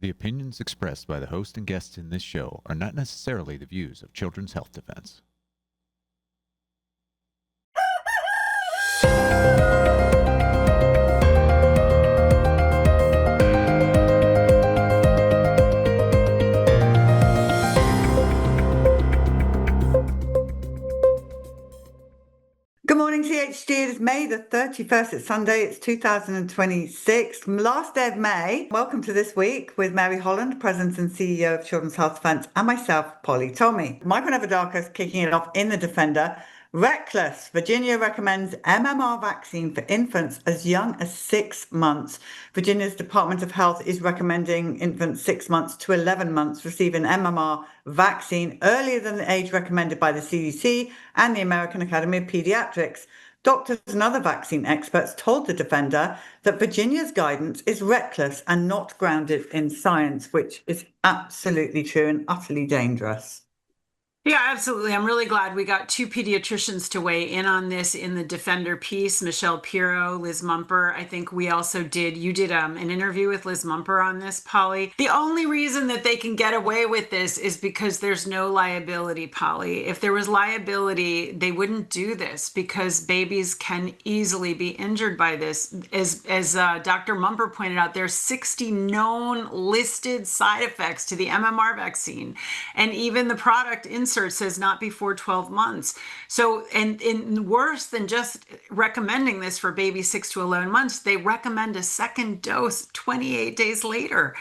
The opinions expressed by the host and guests in this show are not necessarily the views of Children's Health Defense. Good morning, THD. It is May the 31st. It's Sunday. It's 2026. Last day of May. Welcome to This Week with Mary Holland, President and CEO of Children's Health Defense, and myself, Polly Tommy. Michael Nevadakis kicking it off in The Defender. Reckless. Virginia recommends MMR vaccine for infants as young as 6 months. Virginia's Department of Health is recommending infants 6 months to 11 months receive an MMR vaccine earlier than the age recommended by the CDC and the American Academy of Pediatrics. Doctors and other vaccine experts told The Defender that Virginia's guidance is reckless and not grounded in science, which is absolutely true and utterly dangerous. Yeah, absolutely. I'm really glad we got two pediatricians to weigh in on this in the Defender piece, Michelle Pirro, Liz Mumper. I think we also you did an interview with Liz Mumper on this, Polly. The only reason that they can get away with this is because there's no liability, Polly. If there was liability, they wouldn't do this because babies can easily be injured by this. As Dr. Mumper pointed out, there's 60 known listed side effects to the MMR vaccine. And even the product insert says not before 12 months. So, and worse than just recommending this for babies 6 to 11 months, they recommend a second dose 28 days later.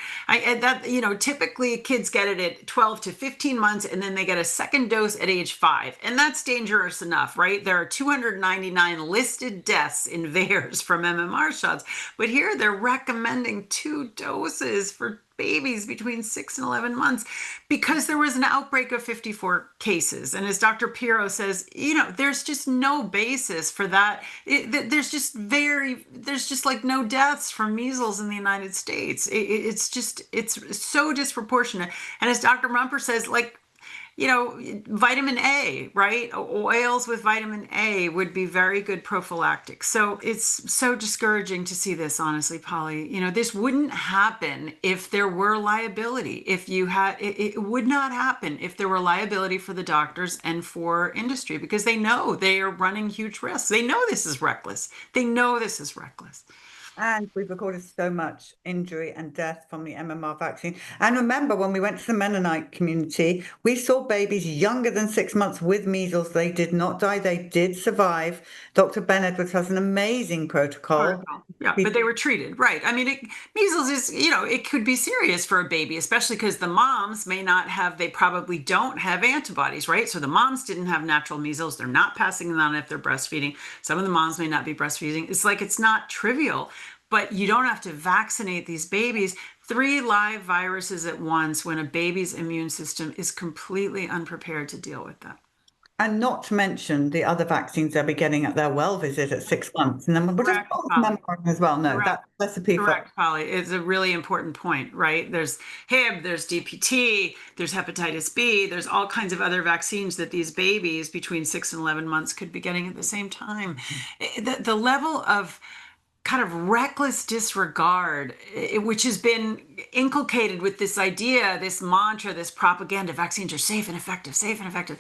Typically kids get it at 12 to 15 months, and then they get a second dose at age 5. And that's dangerous enough, right? There are 299 listed deaths in VAERS from MMR shots, but here they're recommending 2 doses for babies between 6 and 11 months because there was an outbreak of 54 cases. And as Dr. Pirro says, there's just no basis for that. There's just like no deaths from measles in the United States. It's so disproportionate. And as Dr. Mumper says, vitamin A, right? Oils with vitamin A would be very good prophylactic. So it's so discouraging to see this, honestly, Polly. This wouldn't happen if there were liability. It would not happen if there were liability for the doctors and for industry because they know they are running huge risks. They know this is reckless. And we've recorded so much injury and death from the MMR vaccine. And remember, when we went to the Mennonite community, we saw babies younger than 6 months with measles. They did not die. They did survive. Dr. Ben Edwards has an amazing protocol. Yeah, but they were treated, right? I mean, measles is, it could be serious for a baby, especially because the moms they probably don't have antibodies, right? So the moms didn't have natural measles. They're not passing them on if they're breastfeeding. Some of the moms may not be breastfeeding. It's not trivial. But you don't have to vaccinate these babies. 3 live viruses at once when a baby's immune system is completely unprepared to deal with that. And not to mention the other vaccines they'll be getting at their well visit at 6 months. And then we'll just as well. No, that recipe. Correct, Polly. It's a really important point, right? There's Hib, there's DPT, there's hepatitis B, there's all kinds of other vaccines that these babies between 6 and 11 months could be getting at the same time. The level of kind of reckless disregard, which has been inculcated with this idea, this mantra, this propaganda, vaccines are safe and effective.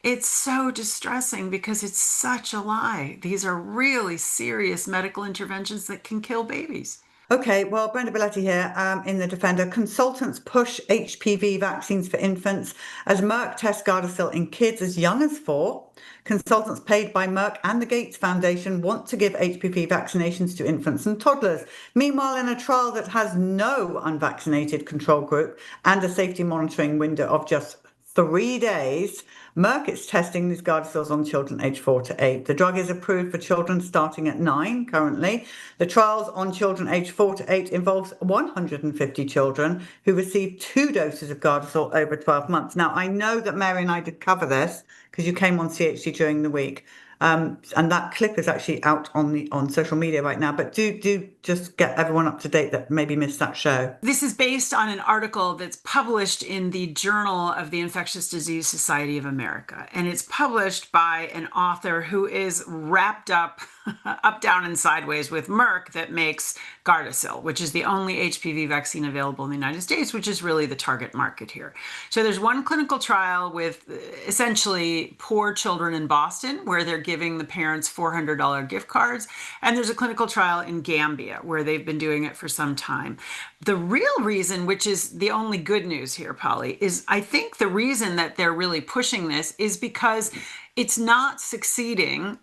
It's so distressing because it's such a lie. These are really serious medical interventions that can kill babies. Okay, well, Brenda Belletti here in The Defender. Consultants push HPV vaccines for infants as Merck tests Gardasil in kids as young as 4. Consultants paid by Merck and the Gates Foundation want to give HPV vaccinations to infants and toddlers. Meanwhile, in a trial that has no unvaccinated control group and a safety monitoring window of just 3 days, Merck is testing these Gardasil on children aged 4 to 8. The drug is approved for children starting at 9 currently. The trials on children aged 4 to 8 involves 150 children who received 2 doses of Gardasil over 12 months. Now, I know that Mary and I did cover this because you came on CHD during the week. And that clip is actually out on social media right now. But do just get everyone up to date that maybe missed that show. This is based on an article that's published in the Journal of the Infectious Disease Society of America. And it's published by an author who is wrapped up up, down, and sideways with Merck that makes Gardasil, which is the only HPV vaccine available in the United States, which is really the target market here. So there's one clinical trial with essentially poor children in Boston where they're giving the parents $400 gift cards. And there's a clinical trial in Gambia where they've been doing it for some time. The real reason, which is the only good news here, Polly, is I think the reason that they're really pushing this is because it's not succeeding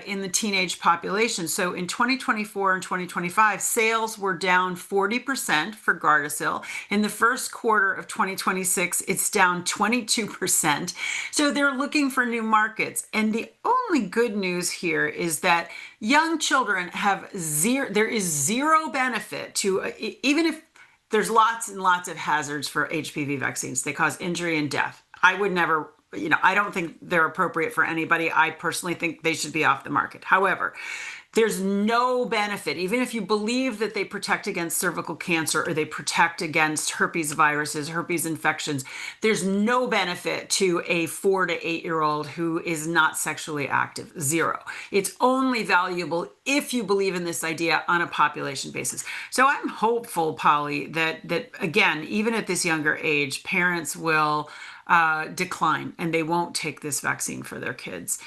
in the teenage population. So in 2024 and 2025, sales were down 40% for Gardasil. In the first quarter of 2026, it's down 22%. So they're looking for new markets. And the only good news here is that young children have there is zero benefit to, even if there's lots and lots of hazards for HPV vaccines. They cause injury and death. I would never, I don't think they're appropriate for anybody. I personally think they should be off the market. However, there's no benefit, even if you believe that they protect against cervical cancer or they protect against herpes viruses, herpes infections, there's no benefit to a 4 to 8-year-old who is not sexually active. Zero. It's only valuable if you believe in this idea on a population basis. So I'm hopeful, Polly, that again, even at this younger age, parents will decline and they won't take this vaccine for their kids.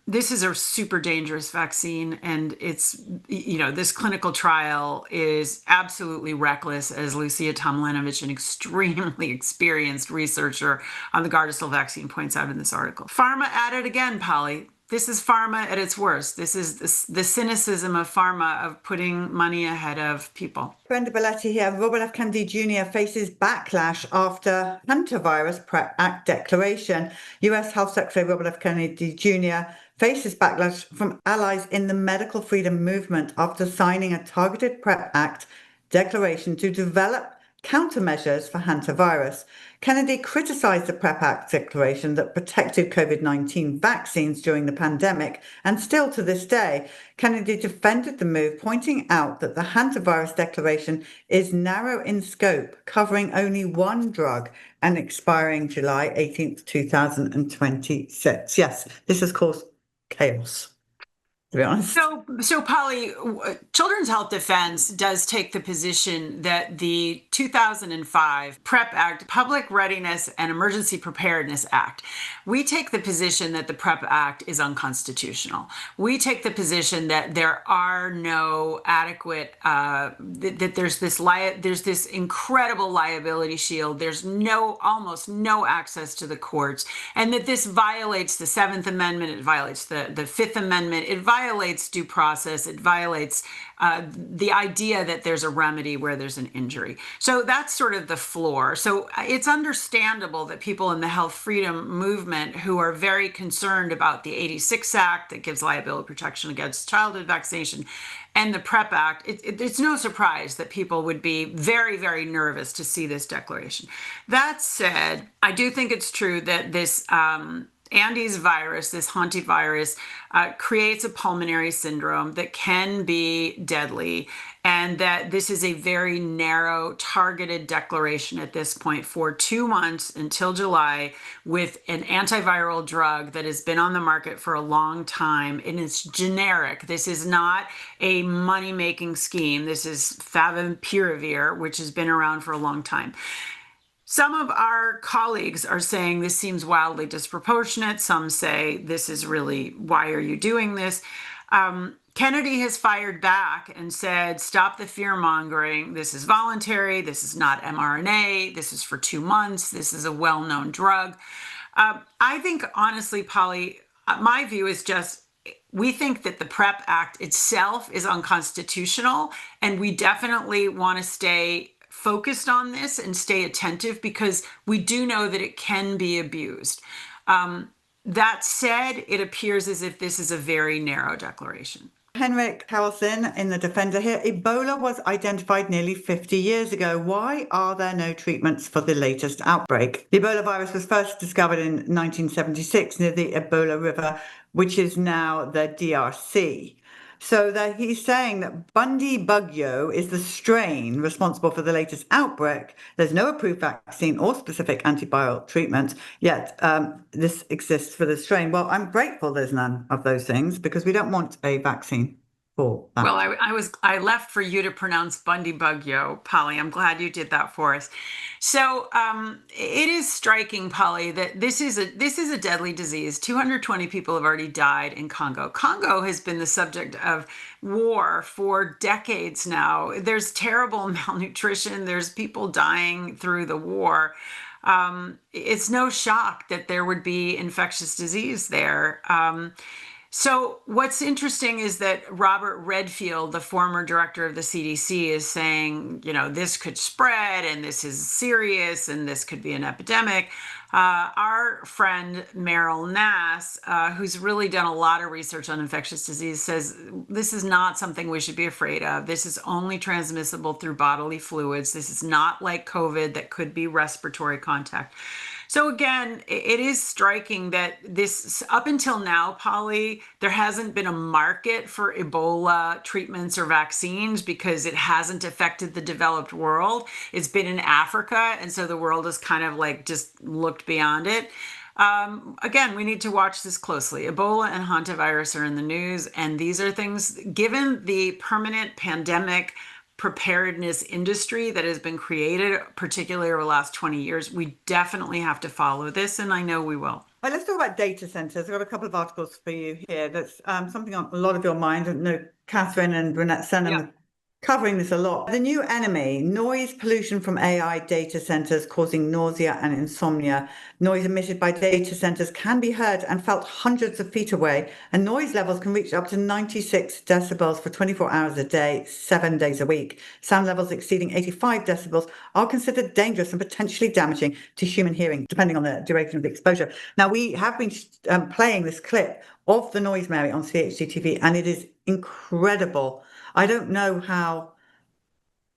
This is a super dangerous vaccine, and it's, this clinical trial is absolutely reckless, as Lucia Tomlanovich, an extremely experienced researcher on the Gardasil vaccine, points out in this article. Pharma at it again, Polly. This is pharma at its worst. This is the cynicism of pharma, of putting money ahead of people. Brenda Belletti here. Robert F. Kennedy Jr. faces backlash after Hantavirus PREP Act declaration. U.S. Health Secretary Robert F. Kennedy Jr. faces backlash from allies in the medical freedom movement after signing a targeted PREP Act declaration to develop countermeasures for hantavirus. Kennedy criticized the PrEP Act declaration that protected COVID-19 vaccines during the pandemic, and still to this day, Kennedy defended the move, pointing out that the hantavirus declaration is narrow in scope, covering only one drug and expiring July 18th, 2026. Yes, this has caused chaos. To be honest. So Polly, Children's Health Defense does take the position that the 2005 PrEP Act, Public Readiness and Emergency Preparedness Act, we take the position that the PrEP Act is unconstitutional. We take the position that there are no adequate, that there's this incredible liability shield. There's almost no access to the courts, and that this violates the 7th Amendment. It violates the 5th Amendment. It violates due process. It violates the idea that there's a remedy where there's an injury. So that's sort of the floor. So it's understandable that people in the health freedom movement who are very concerned about the 86 Act that gives liability protection against childhood vaccination and the PrEP Act, it's no surprise that people would be very, very nervous to see this declaration. That said, I do think it's true that this Andes virus, this hantavirus, creates a pulmonary syndrome that can be deadly, and that this is a very narrow, targeted declaration at this point for 2 months until July with an antiviral drug that has been on the market for a long time, and it's generic. This is not a money-making scheme. This is favipiravir, which has been around for a long time. Some of our colleagues are saying this seems wildly disproportionate. Some say this is really, why are you doing this? Kennedy has fired back and said, stop the fear mongering. This is voluntary. This is not mRNA. This is for 2 months. This is a well-known drug. I think, honestly, Polly, my view is just, we think that the PrEP Act itself is unconstitutional, and we definitely want to stay focused on this and stay attentive because we do know that it can be abused. That said, it appears as if this is a very narrow declaration. Henrik Carlson in The Defender here. Ebola was identified nearly 50 years ago. Why are there no treatments for the latest outbreak? The Ebola virus was first discovered in 1976 near the Ebola River, which is now the DRC. So that he's saying that Bundibugyo is the strain responsible for the latest outbreak. There's no approved vaccine or specific antiviral treatment, yet this exists for the strain. Well, I'm grateful there's none of those things because we don't want a vaccine for that. Well, I left for you to pronounce Bundibugyo, Polly. I'm glad you did that for us. So it is striking, Polly, that this is a deadly disease. 220 people have already died in Congo. Congo has been the subject of war for decades now. There's terrible malnutrition. There's people dying through the war. It's no shock that there would be infectious disease there. So what's interesting is that Robert Redfield, the former director of the CDC, is saying, this could spread and this is serious and this could be an epidemic. Our friend Meryl Nass, who's really done a lot of research on infectious disease, says this is not something we should be afraid of. This is only transmissible through bodily fluids. This is not like COVID that could be respiratory contact. So again, it is striking that this, up until now, Polly, there hasn't been a market for Ebola treatments or vaccines because it hasn't affected the developed world. It's been in Africa, and so the world has kind of like just looked beyond it. Again, we need to watch this closely. Ebola and hantavirus are in the news, and these are things, given the permanent pandemic preparedness industry that has been created, particularly over the last 20 years, we definitely have to follow this, and I know we will. All right, let's talk about data centers. I've got a couple of articles for you here. That's something on a lot of your mind. I know Catherine and Renette Senham covering this a lot. The new enemy, noise pollution from AI data centers causing nausea and insomnia. Noise emitted by data centers can be heard and felt hundreds of feet away, and noise levels can reach up to 96 decibels for 24 hours a day, 7 days a week. Sound levels exceeding 85 decibels are considered dangerous and potentially damaging to human hearing, depending on the duration of the exposure. Now, we have been playing this clip of the noise Mary on CHD TV, and it is incredible. I don't know how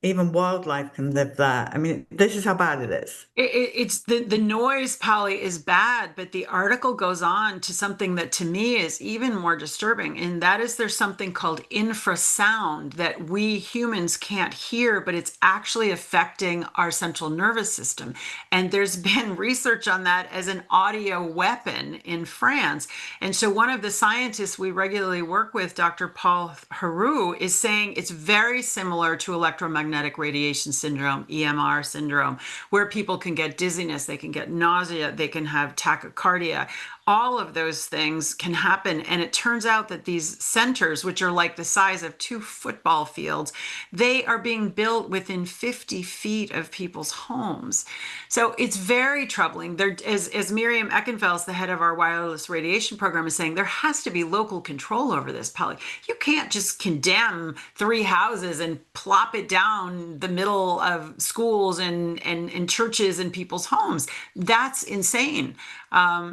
even wildlife can live there. I mean, this is how bad it is. It's the noise, Polly, is bad, but the article goes on to something that to me is even more disturbing, and that is there's something called infrasound that we humans can't hear, but it's actually affecting our central nervous system. And there's been research on that as an audio weapon in France. And so one of the scientists we regularly work with, Dr. Paul Heroux, is saying it's very similar to electromagnetic radiation syndrome, EMR syndrome, where people can get dizziness, they can get nausea, they can have tachycardia. All of those things can happen. And it turns out that these centers, which are like the size of 2 football fields, they are being built within 50 feet of people's homes. So it's very troubling. There, as Miriam Eckenfels, the head of our wireless radiation program, is saying, there has to be local control over this, Polly. You can't just condemn 3 houses and plop it down the middle of schools and churches and people's homes. That's insane.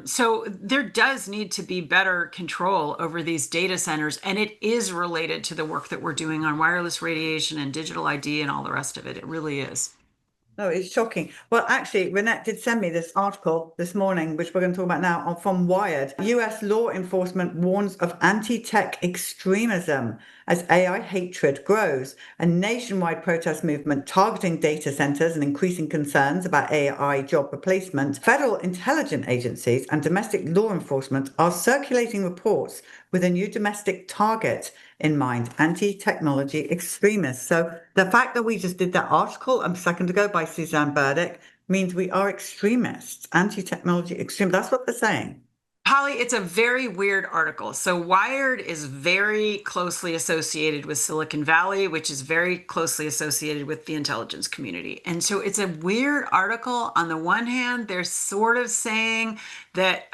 So there does need to be better control over these data centers, and it is related to the work that we're doing on wireless radiation and digital ID and all the rest of it. It really is. No, it's shocking. Well, actually, Renette did send me this article this morning, which we're going to talk about now, from Wired. US law enforcement warns of anti-tech extremism as AI hatred grows. A nationwide protest movement targeting data centers and increasing concerns about AI job replacement. Federal intelligence agencies and domestic law enforcement are circulating reports with a new domestic target in mind, anti-technology extremists. So the fact that we just did that article a second ago by Suzanne Burdick means we are extremists, anti-technology extremists. That's what they're saying. Polly, it's a very weird article. So Wired is very closely associated with Silicon Valley, which is very closely associated with the intelligence community. And so it's a weird article. On the one hand, they're sort of saying that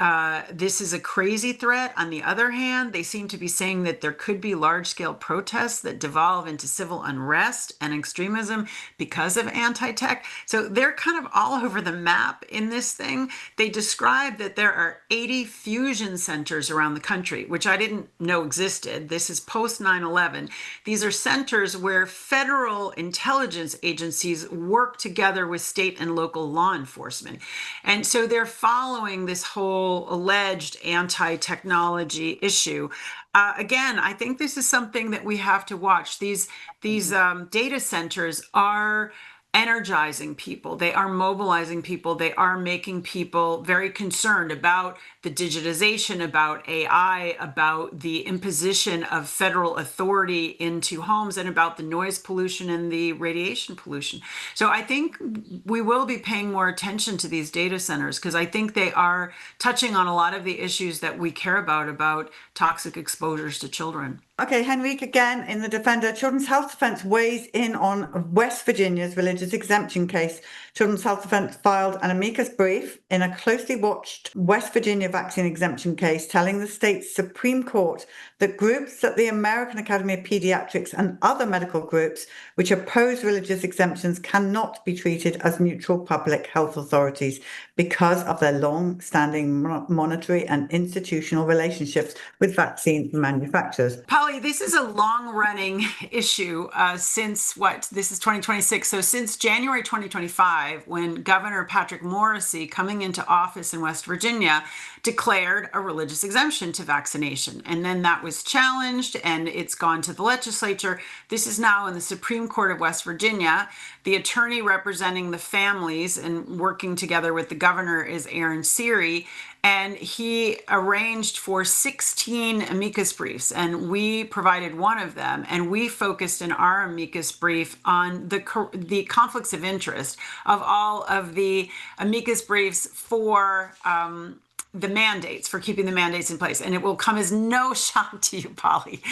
this is a crazy threat. On the other hand, they seem to be saying that there could be large-scale protests that devolve into civil unrest and extremism because of anti-tech. So they're kind of all over the map in this thing. They describe that there are 85 infusion centers around the country, which I didn't know existed. This is post 9/11. These are centers where federal intelligence agencies work together with state and local law enforcement. And so they're following this whole alleged anti-technology issue. Again, I think this is something that we have to watch. These data centers are energizing people. They are mobilizing people. They are making people very concerned about the digitization, about AI, about the imposition of federal authority into homes, and about the noise pollution and the radiation pollution. So I think we will be paying more attention to these data centers, because I think they are touching on a lot of the issues that we care about toxic exposures to children. Okay, Henrique, again, in the Defender, Children's Health Defense weighs in on West Virginia's religious exemption case. Children's Health Defense filed an amicus brief in a closely watched West Virginia vaccine exemption case, telling the state's Supreme Court that groups at the American Academy of Pediatrics and other medical groups which oppose religious exemptions cannot be treated as neutral public health authorities because of their long-standing monetary and institutional relationships with vaccine manufacturers. Polly, this is a long-running issue since this is 2026. So since January 2025, when Governor Patrick Morrisey, coming into office in West Virginia, declared a religious exemption to vaccination. And then that was challenged and it's gone to the legislature. This is now in the Supreme Court of West Virginia. The attorney representing the families and working together with the governor is Aaron Seary. And he arranged for 16 amicus briefs, and we provided one of them. And we focused in our amicus brief on the conflicts of interest of all of the amicus briefs for the mandates, for keeping the mandates in place. And it will come as no shock to you, Polly,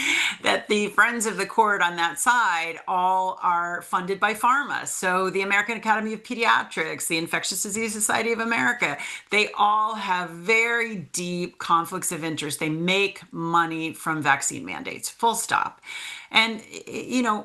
that the friends of the court on that side all are funded by pharma. So the American Academy of Pediatrics, the Infectious Disease Society of America, they all have very deep conflicts of interest. They make money from vaccine mandates, full stop. And,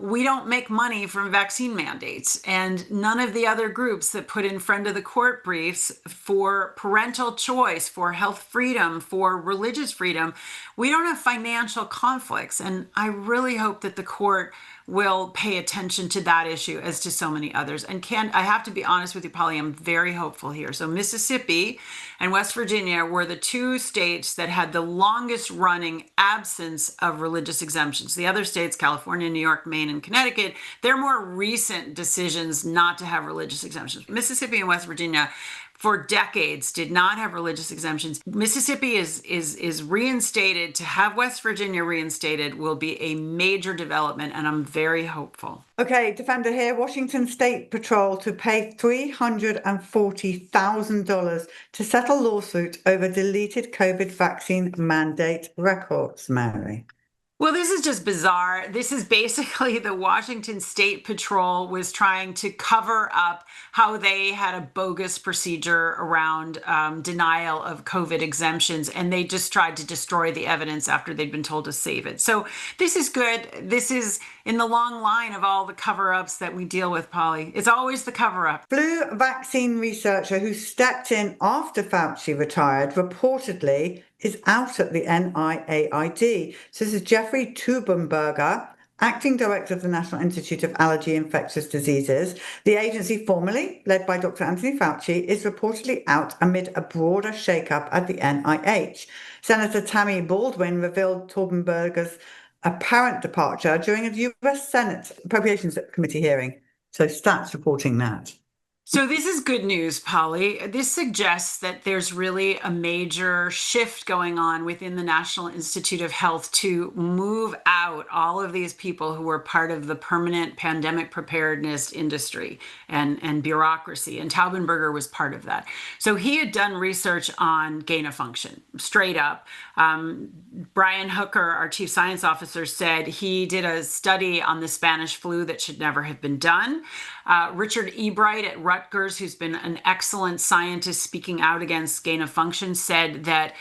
we don't make money from vaccine mandates. And none of the other groups that put in friend of the court briefs for parental choice, for health freedom, for religious freedom, we don't have financial conflicts. And I really hope that the court will pay attention to that issue as to so many others. And I have to be honest with you, Polly, I'm very hopeful here. So Mississippi and West Virginia were the two states that had the longest running absence of religious exemptions. The other states, California, New York, Maine, and Connecticut, they're more recent decisions not to have religious exemptions. Mississippi and West Virginia for decades did not have religious exemptions. Mississippi is reinstated. To have West Virginia reinstated will be a major development, and I'm very hopeful. Okay, Defender here. Washington State Patrol to pay $340,000 to settle lawsuit over deleted COVID vaccine mandate records, Mary. Well, this is just bizarre. This is basically the Washington State Patrol was trying to cover up how they had a bogus procedure around denial of COVID exemptions, and they just tried to destroy the evidence after they'd been told to save it. So this is good. This is in the long line of all the cover-ups that we deal with, Polly. It's always the cover-up. Flu vaccine researcher who stepped in after Fauci retired reportedly is out at the NIAID. So this is Jeffrey Tubenberger, acting director of the National Institute of Allergy and Infectious Diseases. The agency, formerly led by Dr. Anthony Fauci, is reportedly out amid a broader shakeup at the NIH. Senator Tammy Baldwin revealed Tubenberger's apparent departure during a U.S. Senate Appropriations Committee hearing. So Stats reporting that. So this is good news, Polly. This suggests that there's really a major shift going on within the National Institute of Health to move out all of these people who were part of the permanent pandemic preparedness industry and bureaucracy. And Taubenberger was part of that. So he had done research on gain of function, straight up. Brian Hooker, our chief science officer, said he did a study on the Spanish flu that should never have been done. Richard Ebright at Rutgers, who's been an excellent scientist speaking out against gain of function, said that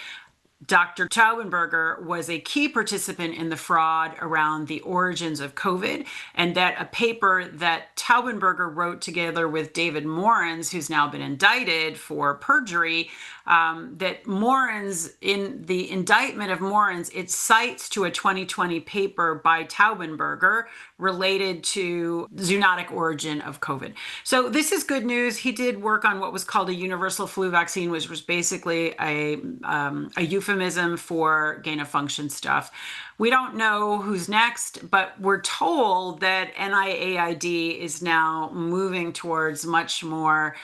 Dr. Taubenberger was a key participant in the fraud around the origins of COVID, and that a paper that Taubenberger wrote together with David Morens, who's now been indicted for perjury, that Morens, in the indictment of Morens, it cites to a 2020 paper by Taubenberger related to zoonotic origin of COVID. So this is good news. He did work on what was called a universal flu vaccine, which was basically a euphemism for gain of function stuff. We don't know who's next, but we're told that NIAID is now moving towards much more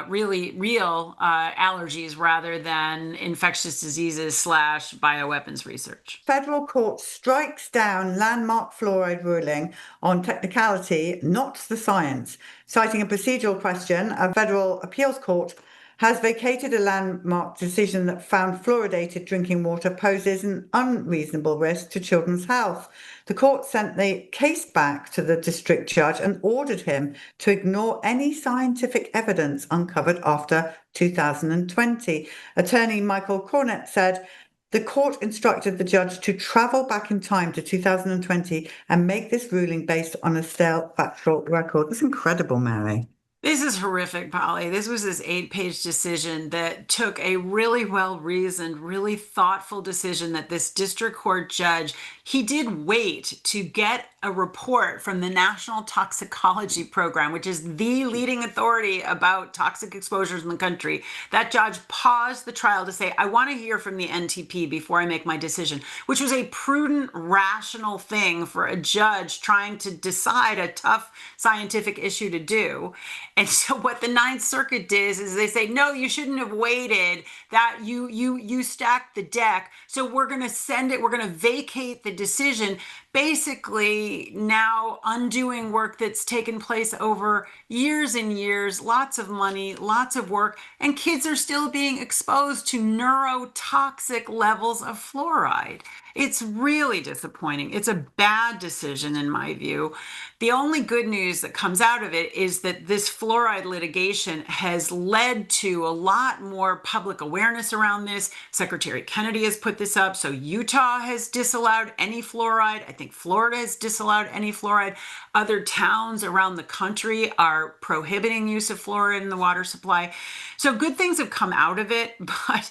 really real allergies rather than infectious diseases / bioweapons research. Federal court strikes down landmark fluoride ruling on technicality, not the science. Citing a procedural question, a federal appeals court has vacated a landmark decision that found fluoridated drinking water poses an unreasonable risk to children's health. The court sent the case back to the district judge and ordered him to ignore any scientific evidence uncovered after 2020. Attorney Michael Cornett said, the court instructed the judge to travel back in time to 2020 and make this ruling based on a stale factual record. That's incredible, Mary. This is horrific, Polly. This was this 8-page decision that took a really well-reasoned, really thoughtful decision that this district court judge, he did wait to get a report from the National Toxicology Program, which is the leading authority about toxic exposures in the country. That judge paused the trial to say, I want to hear from the NTP before I make my decision, which was a prudent, rational thing for a judge trying to decide a tough scientific issue to do. And so what the Ninth Circuit did is they say, no, you shouldn't have waited, that you stacked the deck. So we're going to send it, we're going to vacate the decision, basically now undoing work that's taken place over years and years, lots of money, lots of work, and kids are still being exposed to neurotoxic levels of fluoride. It's really disappointing. It's a bad decision in my view. The only good news that comes out of it is that this fluoride litigation has led to a lot more public awareness around this. Secretary Kennedy has put this up. So Utah has disallowed any fluoride. I think Florida has disallowed any fluoride. Other towns around the country are prohibiting use of fluoride in the water supply. So good things have come out of it, but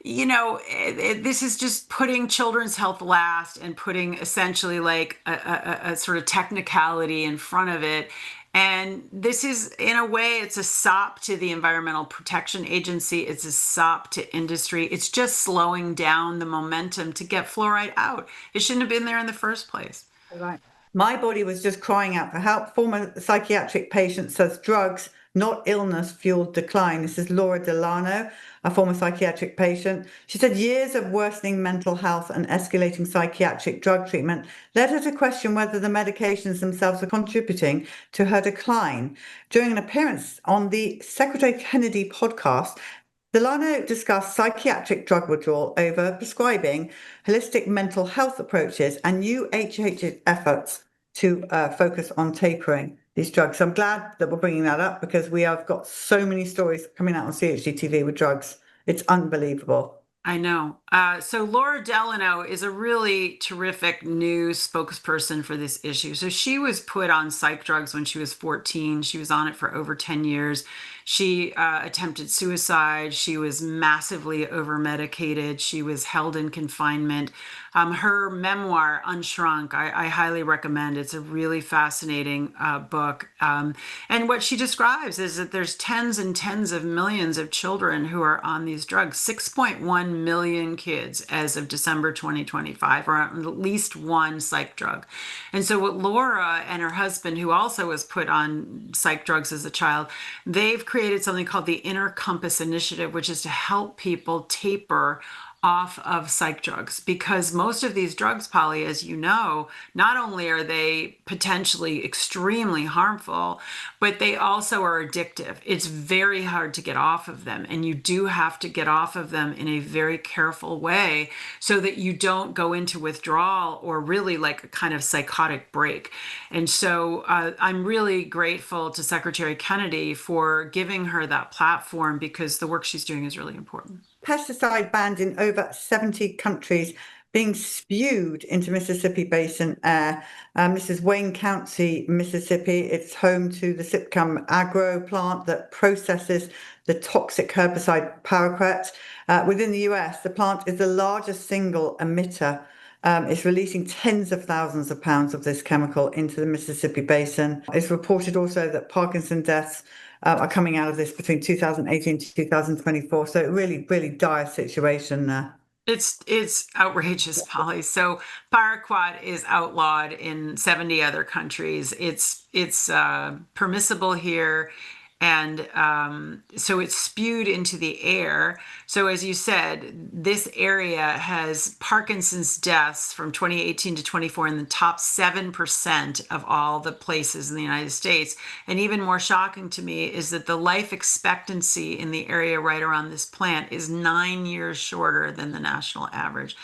you know, this is just putting children's health last and putting essentially like a sort of technicality in front of it. And this is, in a way, it's a sop to the Environmental Protection Agency. It's a sop to industry. It's just slowing down the momentum to get fluoride out. It shouldn't have been there in the first place. Right. My body was just crying out for help. Former psychiatric patient says drugs, not illness, fueled decline. This is Laura Delano, a former psychiatric patient. She said years of worsening mental health and escalating psychiatric drug treatment led her to question whether the medications themselves are contributing to her decline. During an appearance on the Secretary Kennedy podcast, Delano discussed psychiatric drug withdrawal over prescribing holistic mental health approaches and new HH's efforts to focus on tapering these drugs. So I'm glad that we're bringing that up because we have got so many stories coming out on CHD-TV with drugs. It's unbelievable. I know. So Laura Delano is a really terrific new spokesperson for this issue. So she was put on psych drugs when she was 14. She was on it for over 10 years. She attempted suicide. She was massively over-medicated. She was held in confinement. Her memoir, Unshrunk, I highly recommend. It's a really fascinating book. And what she describes is that there's tens and tens of millions of children who are on these drugs. 6.1 million kids as of December 2025 are on at least one psych drug. And so what Laura and her husband, who also was put on psych drugs as a child, they've created something called the Inner Compass Initiative, which is to help people taper off of psych drugs, because most of these drugs, Polly, as you know, not only are they potentially extremely harmful, but they also are addictive. It's very hard to get off of them, and you do have to get off of them in a very careful way so that you don't go into withdrawal or really like a kind of psychotic break. And so I'm really grateful to Secretary Kennedy for giving her that platform because the work she's doing is really important. pesticide banned in over 70 countries being spewed into Mississippi Basin air. This is Wayne County, Mississippi. It's home to the Sipcam agro plant that processes the toxic herbicide paraquat. Within the US, the plant is the largest single emitter. It's releasing tens of thousands of pounds of this chemical into the Mississippi Basin. It's reported also that Parkinson deaths are coming out of this between 2018 to 2024. So really, really dire situation there. It's outrageous, Polly. So paraquat is outlawed in 70 other countries. It's permissible here. And so it's spewed into the air. So as you said, this area has Parkinson's deaths from 2018 to 24 in the top 7% of all the places in the United States. And even more shocking to me is that the life expectancy in the area right around this plant is 9 years shorter than the national average.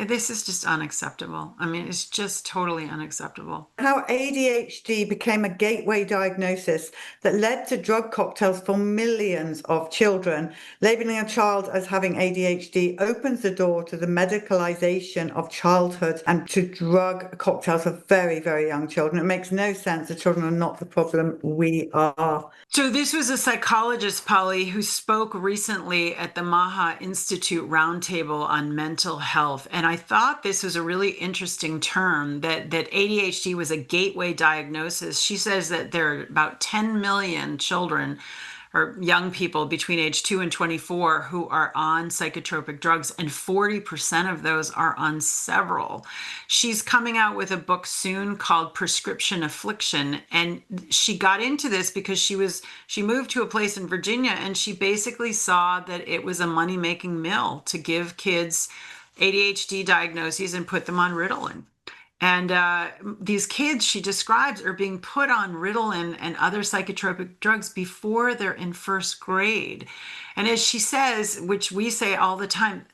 This is just unacceptable. I mean, it's just totally unacceptable. How ADHD became a gateway diagnosis that led to drug cocktails for millions of children. Labeling a child as having ADHD opens the door to the medicalization of childhood and to drug cocktails for very, very young children. It makes no sense. The children are not the problem. We are. So this was a psychologist, Polly, who spoke recently at the Maha Institute Roundtable on mental health. And I thought this was a really interesting term, that ADHD was a gateway diagnosis. She says that there are about 10 million children or young people between age 2 and 24 who are on psychotropic drugs, and 40% of those are on several. She's coming out with a book soon called Prescription Affliction, and she got into this because she moved to a place in Virginia, and she basically saw that it was a money-making mill to give kids ADHD diagnoses and put them on Ritalin. And these kids, she describes, are being put on Ritalin and other psychotropic drugs before they're in first grade. And as she says, which we say all the time,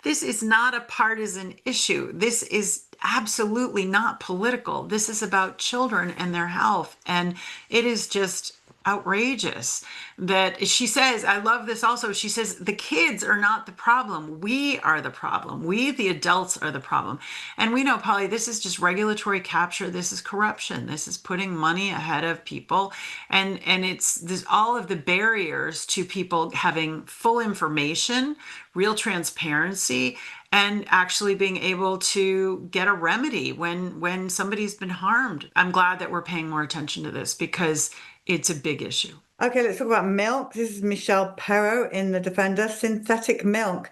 this is not a partisan issue. This is absolutely not political. This is about children and their health. And it is just outrageous that she says, I love this also, she says, the kids are not the problem. We are the problem. We, the adults, are the problem. And we know, Polly, this is just regulatory capture. This is corruption. This is putting money ahead of people. And there's all of the barriers to people having full information, real transparency, and actually being able to get a remedy when somebody's been harmed. I'm glad that we're paying more attention to this because it's a big issue. Okay, let's talk about milk. This is Michelle Perot in The Defender. Synthetic milk.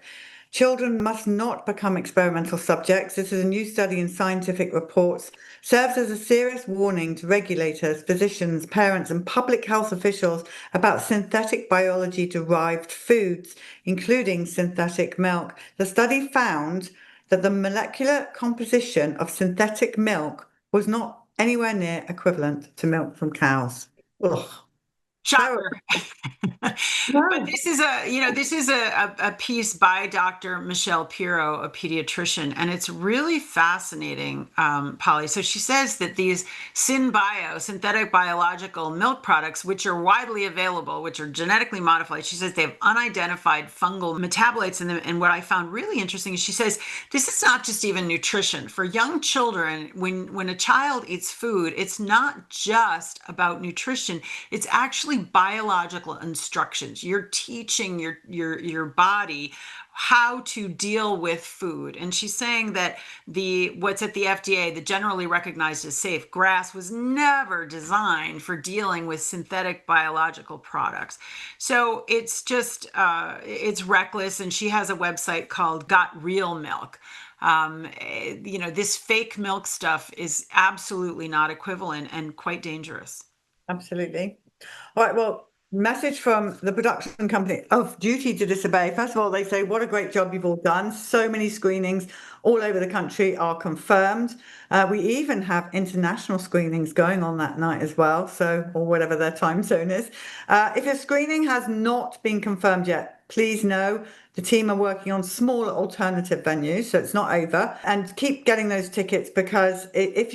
Children must not become experimental subjects. This is a new study in Scientific Reports. Serves as a serious warning to regulators, physicians, parents, and public health officials about synthetic biology-derived foods, including synthetic milk. The study found that the molecular composition of synthetic milk was not anywhere near equivalent to milk from cows. Ugh. Shocker. But this is a piece by Dr. Michelle Pirro, a pediatrician, and it's really fascinating, Polly. So she says that these synthetic biological milk products, which are widely available, which are genetically modified, she says they have unidentified fungal metabolites in them. And what I found really interesting is she says this is not just even nutrition. For young children, when a child eats food, it's not just about nutrition. It's actually biological instructions. You're teaching your body how to deal with food. And she's saying that what's at the FDA, the generally recognized as safe grass, was never designed for dealing with synthetic biological products. So it's just, it's reckless. And she has a website called Got Real Milk. This fake milk stuff is absolutely not equivalent and quite dangerous. Absolutely. All right, well, message from the production company of Duty to Disobey. First of all, they say, what a great job you've all done. So many screenings, all over the country are confirmed. We even have international screenings going on that night as well, so, or whatever their time zone is. If your screening has not been confirmed yet, please know the team are working on smaller alternative venues, so it's not over. And keep getting those tickets, because if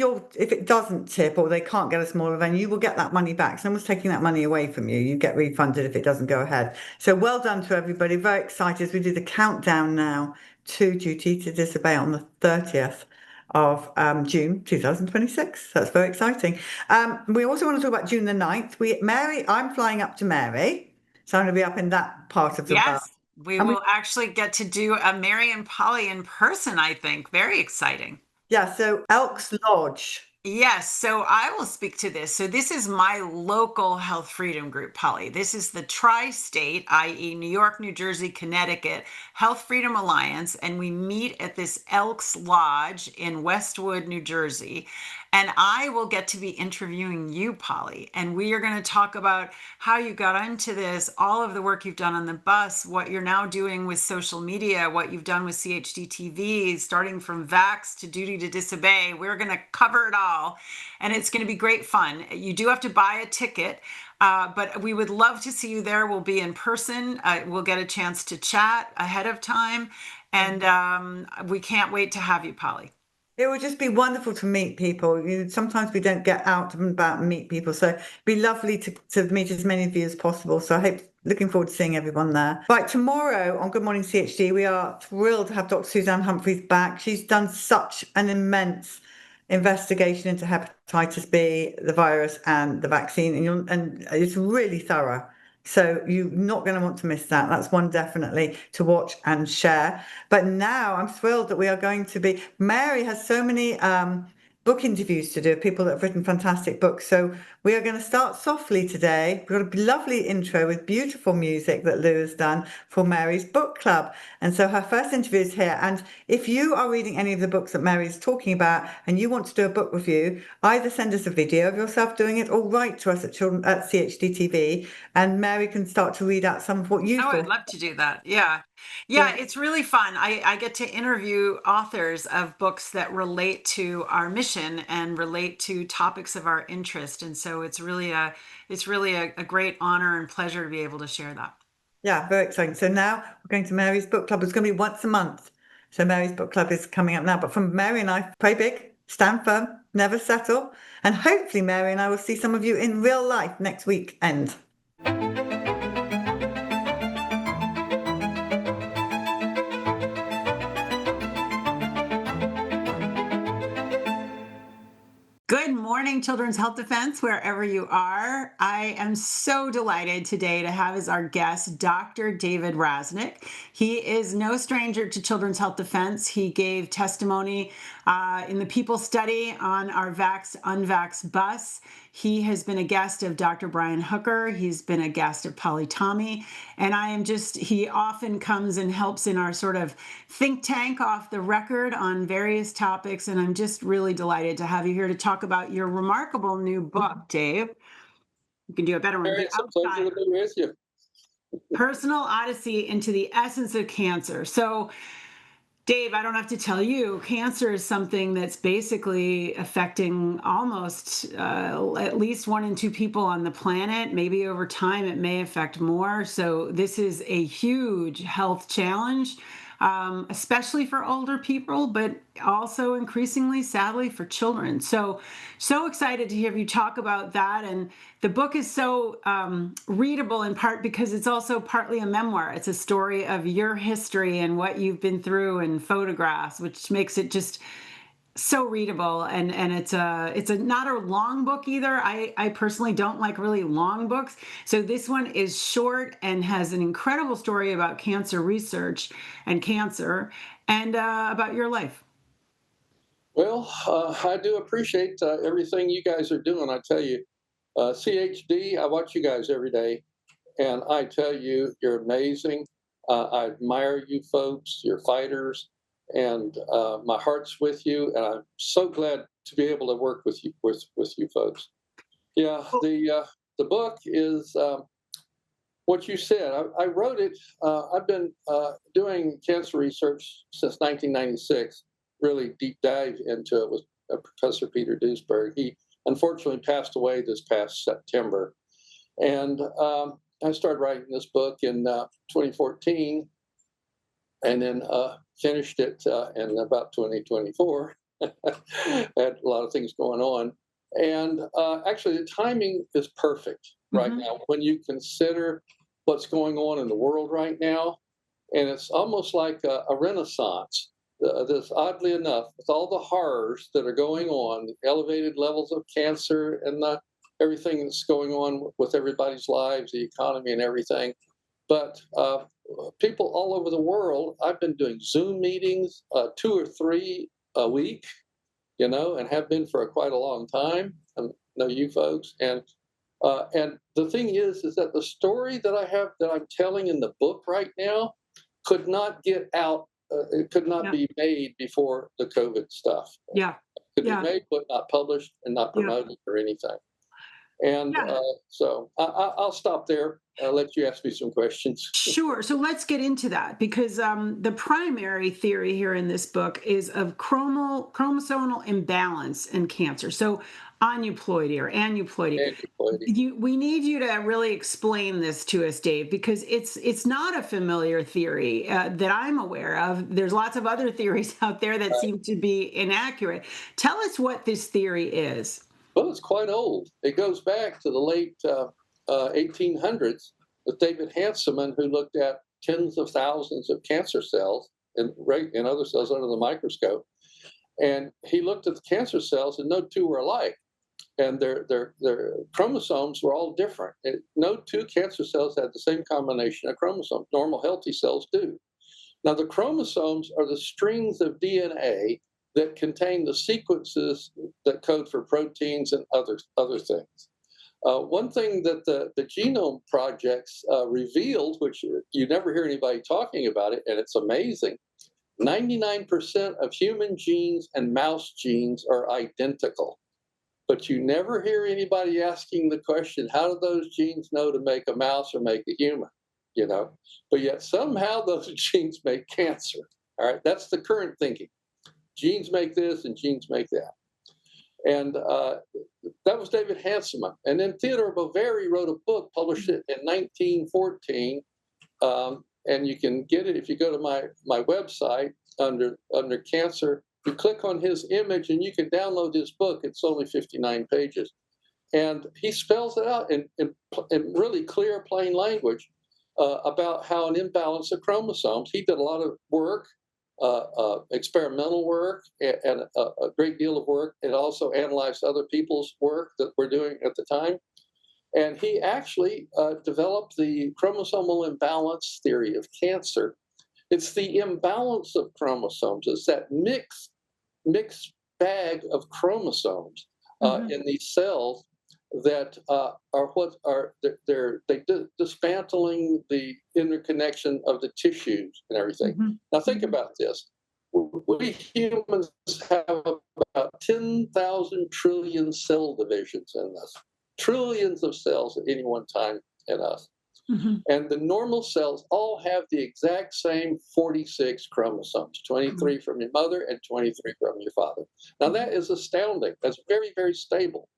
it doesn't tip or they can't get a smaller venue, you will get that money back. Someone's taking that money away from you. You get refunded if it doesn't go ahead. So well done to everybody. Very excited as we do the countdown now to Duty to Disobey on the 30th of June 2026. That's very exciting. We also want to talk about June the 9th. I'm flying up to Mary, so I'm going to be up in that part of the world. Yes, we will actually get to do a Mary and Polly in person, I think. Very exciting. Yeah, so Elks Lodge. Yes, so I will speak to this. So this is my local health freedom group, Polly. This is the tri-state, i.e. New York, New Jersey, Connecticut Health Freedom Alliance, and we meet at this Elks Lodge in Westwood, New Jersey. And I will get to be interviewing you, Polly, and we are going to talk about how you got into this, all of the work you've done on the bus, what you're now doing with social media, what you've done with CHD TV, starting from Vax to Duty to Disobey. We're going to cover it all, and it's going to be great fun. You do have to buy a ticket, but we would love to see you there. We'll be in person. We'll get a chance to chat ahead of time, and we can't wait to have you, Polly. It would just be wonderful to meet people. Sometimes we don't get out and about and meet people. So it'd be lovely to meet as many of you as possible. So looking forward to seeing everyone there. Right, tomorrow on Good Morning CHD, we are thrilled to have Dr. Suzanne Humphreys back. She's done such an immense investigation into hepatitis B, the virus, and the vaccine, and it's really thorough. So you're not going to want to miss that. That's one definitely to watch and share. But now I'm thrilled that we are going to be, Mary has so many book interviews to do, people that have written fantastic books. So we are going to start softly today. We've got a lovely intro with beautiful music that Lou has done for Mary's book club. And so her first interview is here. And if you are reading any of the books that Mary is talking about and you want to do a book review, either send us a video of yourself doing it or write to us at CHD TV, and Mary can start to read out some of what you thought. I'd love to do that. Yeah, it's really fun. I get to interview authors of books that relate to our mission and relate to topics of our interest. And so it's really a great honor and pleasure to be able to share that. Yeah, very exciting. So now we're going to Mary's book club. It's going to be once a month. So Mary's book club is coming up now. But from Mary and I, pray big, stand firm, never settle. And hopefully Mary and I will see some of you in real life next weekend. Good morning, Children's Health Defense, wherever you are. I am so delighted today to have as our guest Dr. David Rasnick. He is no stranger to Children's Health Defense. He gave testimony in the People Study on our Vax Unvax bus. He has been a guest of Dr. Brian Hooker. He's been a guest of Polly Tommy. And he often comes and helps in our sort of think tank off the record on various topics. And I'm just really delighted to have you here to talk about your remarkable new book, Dave. You can do a better one. It's a pleasure to be with you. Personal Odyssey into the Essence of Cancer. So, Dave, I don't have to tell you, cancer is something that's basically affecting almost at least 1 in 2 people on the planet. Maybe over time it may affect more. So this is a huge health challenge, especially for older people, but also increasingly, sadly, for children. So excited to hear you talk about that. And the book is so readable in part because it's also partly a memoir. It's a story of your history and what you've been through and photographs, which makes it just so readable. And it's not a long book either. I personally don't like really long books. So this one is short and has an incredible story about cancer research and cancer and about your life. Well, I do appreciate everything you guys are doing. I tell you, CHD, I watch you guys every day, and I tell you, you're amazing. I admire you folks, you're fighters, and my heart's with you, and I'm so glad to be able to work with you folks. Yeah, the book is what you said. I wrote it. I've been doing cancer research since 1996. really deep dive into it with Professor Peter Duesberg. He unfortunately passed away this past September. And I started writing this book in 2014 and then finished it in about 2024. Had a lot of things going on. And actually, the timing is perfect right now when you consider what's going on in the world right now. And it's almost like a renaissance. This, oddly enough, with all the horrors that are going on, the elevated levels of cancer and everything that's going on with everybody's lives, the economy and everything. But people all over the world, I've been doing Zoom meetings, 2 or 3 a week, and have been for quite a long time. I know you folks. And the thing is that the story that I'm telling in the book right now could not get out. It could not be made before the COVID stuff. Yeah. Could be made, but not published and not promoted or anything. And so I'll stop there. I'll let you ask me some questions. Sure. So let's get into that, because the primary theory here in this book is of chromosomal imbalance in cancer. So aneuploidy or aneuploidy. We need you to really explain this to us, Dave, because it's not a familiar theory that I'm aware of. There's lots of other theories out there that seem to be inaccurate. Tell us what this theory is. Well, it's quite old. It goes back to the late 1800s with David Hanselman, who looked at tens of thousands of cancer cells and other cells under the microscope. And he looked at the cancer cells, and no two were alike. And their chromosomes were all different. No two cancer cells had the same combination of chromosomes. Normal, healthy cells do. Now, the chromosomes are the strings of DNA that contain the sequences that code for proteins and other things. One thing that the genome projects revealed, which you never hear anybody talking about it, and it's amazing, 99% of human genes and mouse genes are identical. But you never hear anybody asking the question, how do those genes know to make a mouse or make a human? But yet somehow those genes make cancer. All right, that's the current thinking. Genes make this and genes make that. And that was David Hanselman. And then Theodore Boveri wrote a book, published it in 1914. And you can get it if you go to my website under cancer. You click on his image and you can download his book. It's only 59 pages. And he spells it out in really clear, plain language about how an imbalance of chromosomes. He did a lot of work. Experimental work and a great deal of work. It also analyzed other people's work that we're doing at the time. And he actually developed the chromosomal imbalance theory of cancer. It's the imbalance of chromosomes. It's that mixed bag of chromosomes in these cells that they're dismantling the interconnection of the tissues and everything. Now think about this. We humans have about 10,000 trillion cell divisions in us, trillions of cells at any one time in us. And the normal cells all have the exact same 46 chromosomes, 23 from your mother and 23 from your father. Now that is astounding. That's very, very stable.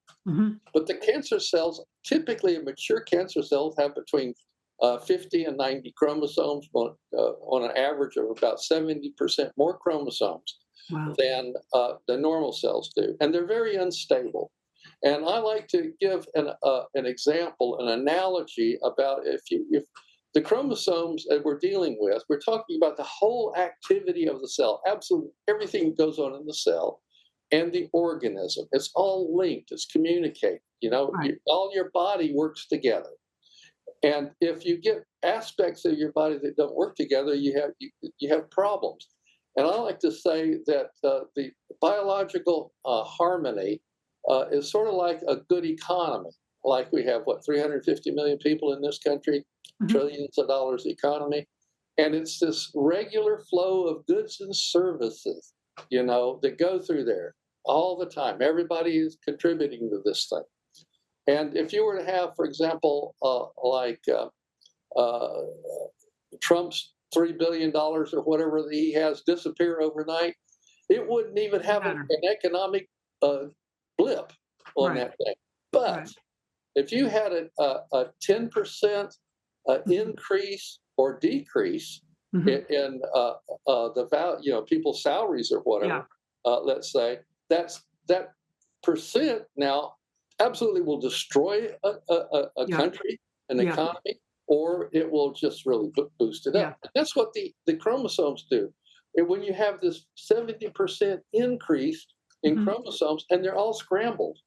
But the cancer cells, typically mature cancer cells, have between 50 and 90 chromosomes on an average of about 70% more chromosomes than the normal cells do. And they're very unstable. And I like to give an example, an analogy about if the chromosomes that we're dealing with, we're talking about the whole activity of the cell, absolutely everything that goes on in the cell and the organism. It's all linked, it's communicating, all your body works together. And if you get aspects of your body that don't work together, you have problems. And I like to say that the biological harmony is sort of like a good economy. Like we have, 350 million people in this country, trillions of dollars economy. And it's this regular flow of goods and services, that go through there all the time. Everybody is contributing to this thing. And if you were to have, for example, Trump's $3 billion or whatever that he has disappear overnight, it wouldn't even have an economic blip on that thing. But if you had a 10% increase or decrease in the value, people's salaries or whatever, let's say, that percent now absolutely will destroy a country, an economy, or it will just really boost it up. And that's what the chromosomes do. And when you have this 70% increase in chromosomes, and they're all scrambled,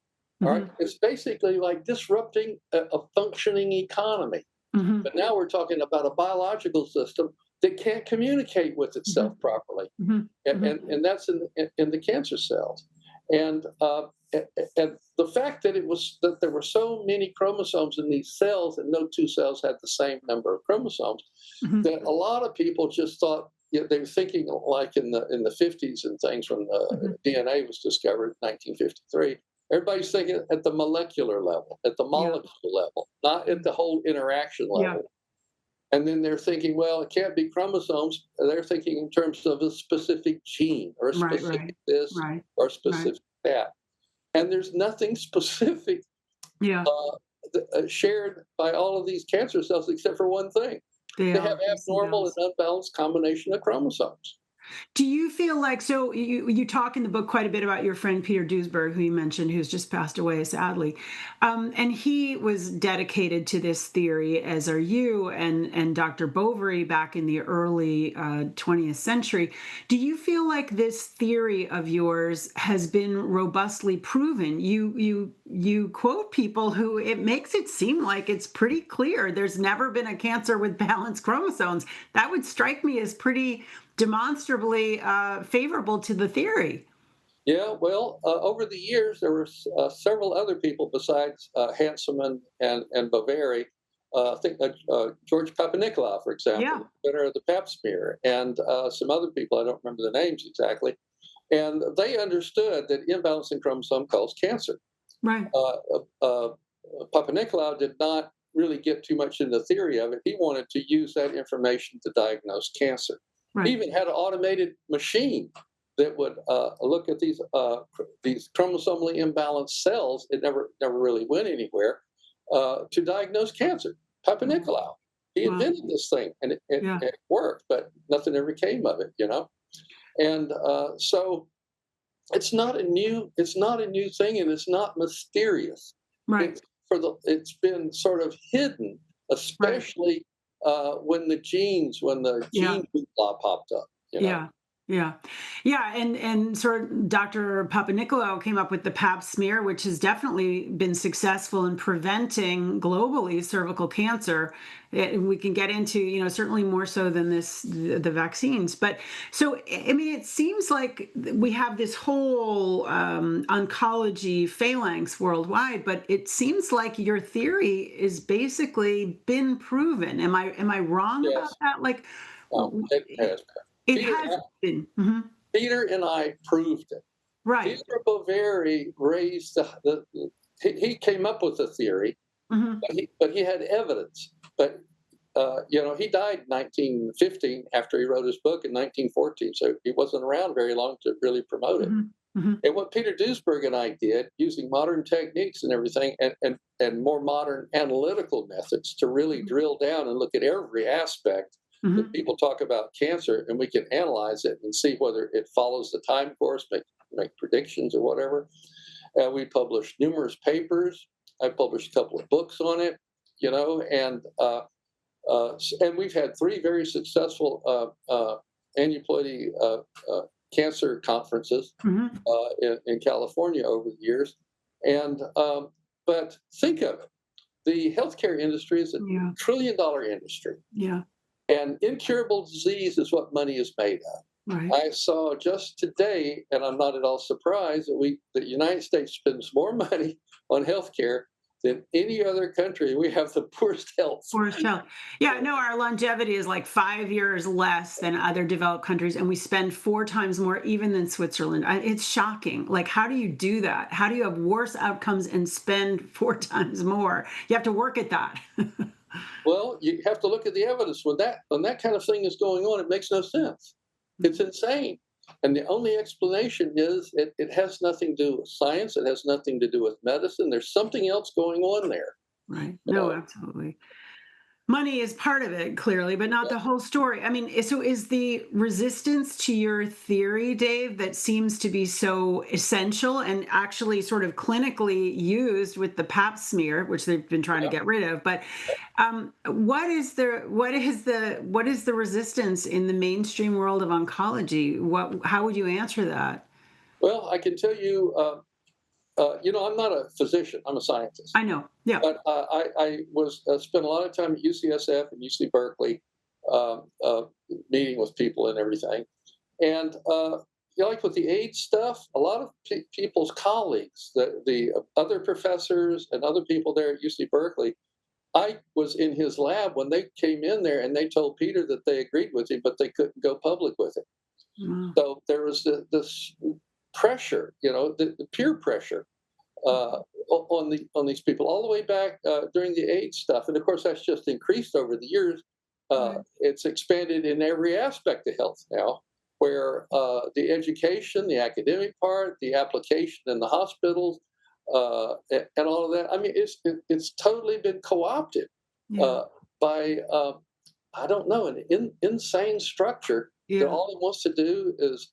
all right, it's basically like disrupting a functioning economy. But now we're talking about a biological system that can't communicate with itself properly, and that's in the cancer cells. And the fact that there were so many chromosomes in these cells, and no two cells had the same number of chromosomes, that a lot of people just thought, they were thinking like in the 50s and things when DNA was discovered in 1953. Everybody's thinking at the molecular level, at the molecule level, not at the whole interaction level. And then they're thinking, well, it can't be chromosomes. They're thinking in terms of a specific gene or a specific this or a specific that. And there's nothing specific shared by all of these cancer cells except for one thing. They have abnormal and unbalanced combination of chromosomes. Do you feel like, so you talk in the book quite a bit about your friend Peter Duesberg, who you mentioned, who's just passed away, sadly. And he was dedicated to this theory, as are you and Dr. Bovary back in the early 20th century. Do you feel like this theory of yours has been robustly proven? You quote people who it makes it seem like it's pretty clear there's never been a cancer with balanced chromosomes. That would strike me as pretty demonstrably favorable to the theory. Yeah, well, over the years, there were several other people besides Hanselman and Bovary. I think George Papanicolaou, for example, the inventor of the Pap smear, and some other people, I don't remember the names exactly. And they understood that imbalance in chromosome caused cancer. Right. Papanicolaou did not really get too much into the theory of it. He wanted to use that information to diagnose cancer. Right. He even had an automated machine that would look at these chromosomally imbalanced cells. It never really went anywhere to diagnose cancer. Papanicolaou, he invented this thing, and it worked, but nothing ever came of it, And so it's not a new thing, and it's not mysterious. Right. It's been sort of hidden, especially. When the gene law popped up. And sort of Dr. Papanicolaou came up with the Pap smear, which has definitely been successful in preventing globally cervical cancer. We can get into, certainly more so than the vaccines. But so, I mean, it seems like we have this whole oncology phalanx worldwide, but it seems like your theory is basically been proven. Am I wrong about that? Like, it has been. It has been. Peter and I proved it. Right. Peter Bovary raised he came up with the theory, but he had evidence. But he died in 1915 after he wrote his book in 1914, so he wasn't around very long to really promote it. And what Peter Duesberg and I did, using modern techniques and everything, and more modern analytical methods to really drill down and look at every aspect. That people talk about cancer, and we can analyze it and see whether it follows the time course, make predictions or whatever. We published numerous papers. I published a couple of books on it, and we've had 3 very successful aneuploidy cancer conferences in California over the years. And but think of it: the healthcare industry is a $1 trillion industry. Yeah. And incurable disease is what money is made of. Right. I saw just today, and I'm not at all surprised, that the United States spends more money on healthcare than any other country. We have the poorest health. Yeah, no, our longevity is like 5 years less than other developed countries, and we spend 4 times more even than Switzerland. It's shocking. Like, how do you do that? How do you have worse outcomes and spend 4 times more? You have to work at that. Well, you have to look at the evidence. When that kind of thing is going on, it makes no sense. It's insane. And the only explanation is it has nothing to do with science. It has nothing to do with medicine. There's something else going on there. Right. No, absolutely. Money is part of it, clearly, but not the whole story. I mean, so is the resistance to your theory, Dave, that seems to be so essential and actually sort of clinically used with the pap smear, which they've been trying to get rid of. But what is the resistance in the mainstream world of oncology? How would you answer that? Well, I can tell you, I'm not a physician. I'm a scientist. I know. Yeah. But I spent a lot of time at UCSF and UC Berkeley, meeting with people and everything. And like with the AIDS stuff, a lot of people's colleagues, the other professors and other people there at UC Berkeley, I was in his lab when they came in there, and they told Peter that they agreed with him, but they couldn't go public with it. Wow. So there was this pressure, the peer pressure on these people all the way back during the AIDS stuff, and of course that's just increased over the years. It's expanded in every aspect of health now, where the education, the academic part, the application in the hospitals, and all of that. I mean, it's totally been co-opted by I don't know, an insane structure that all it wants to do is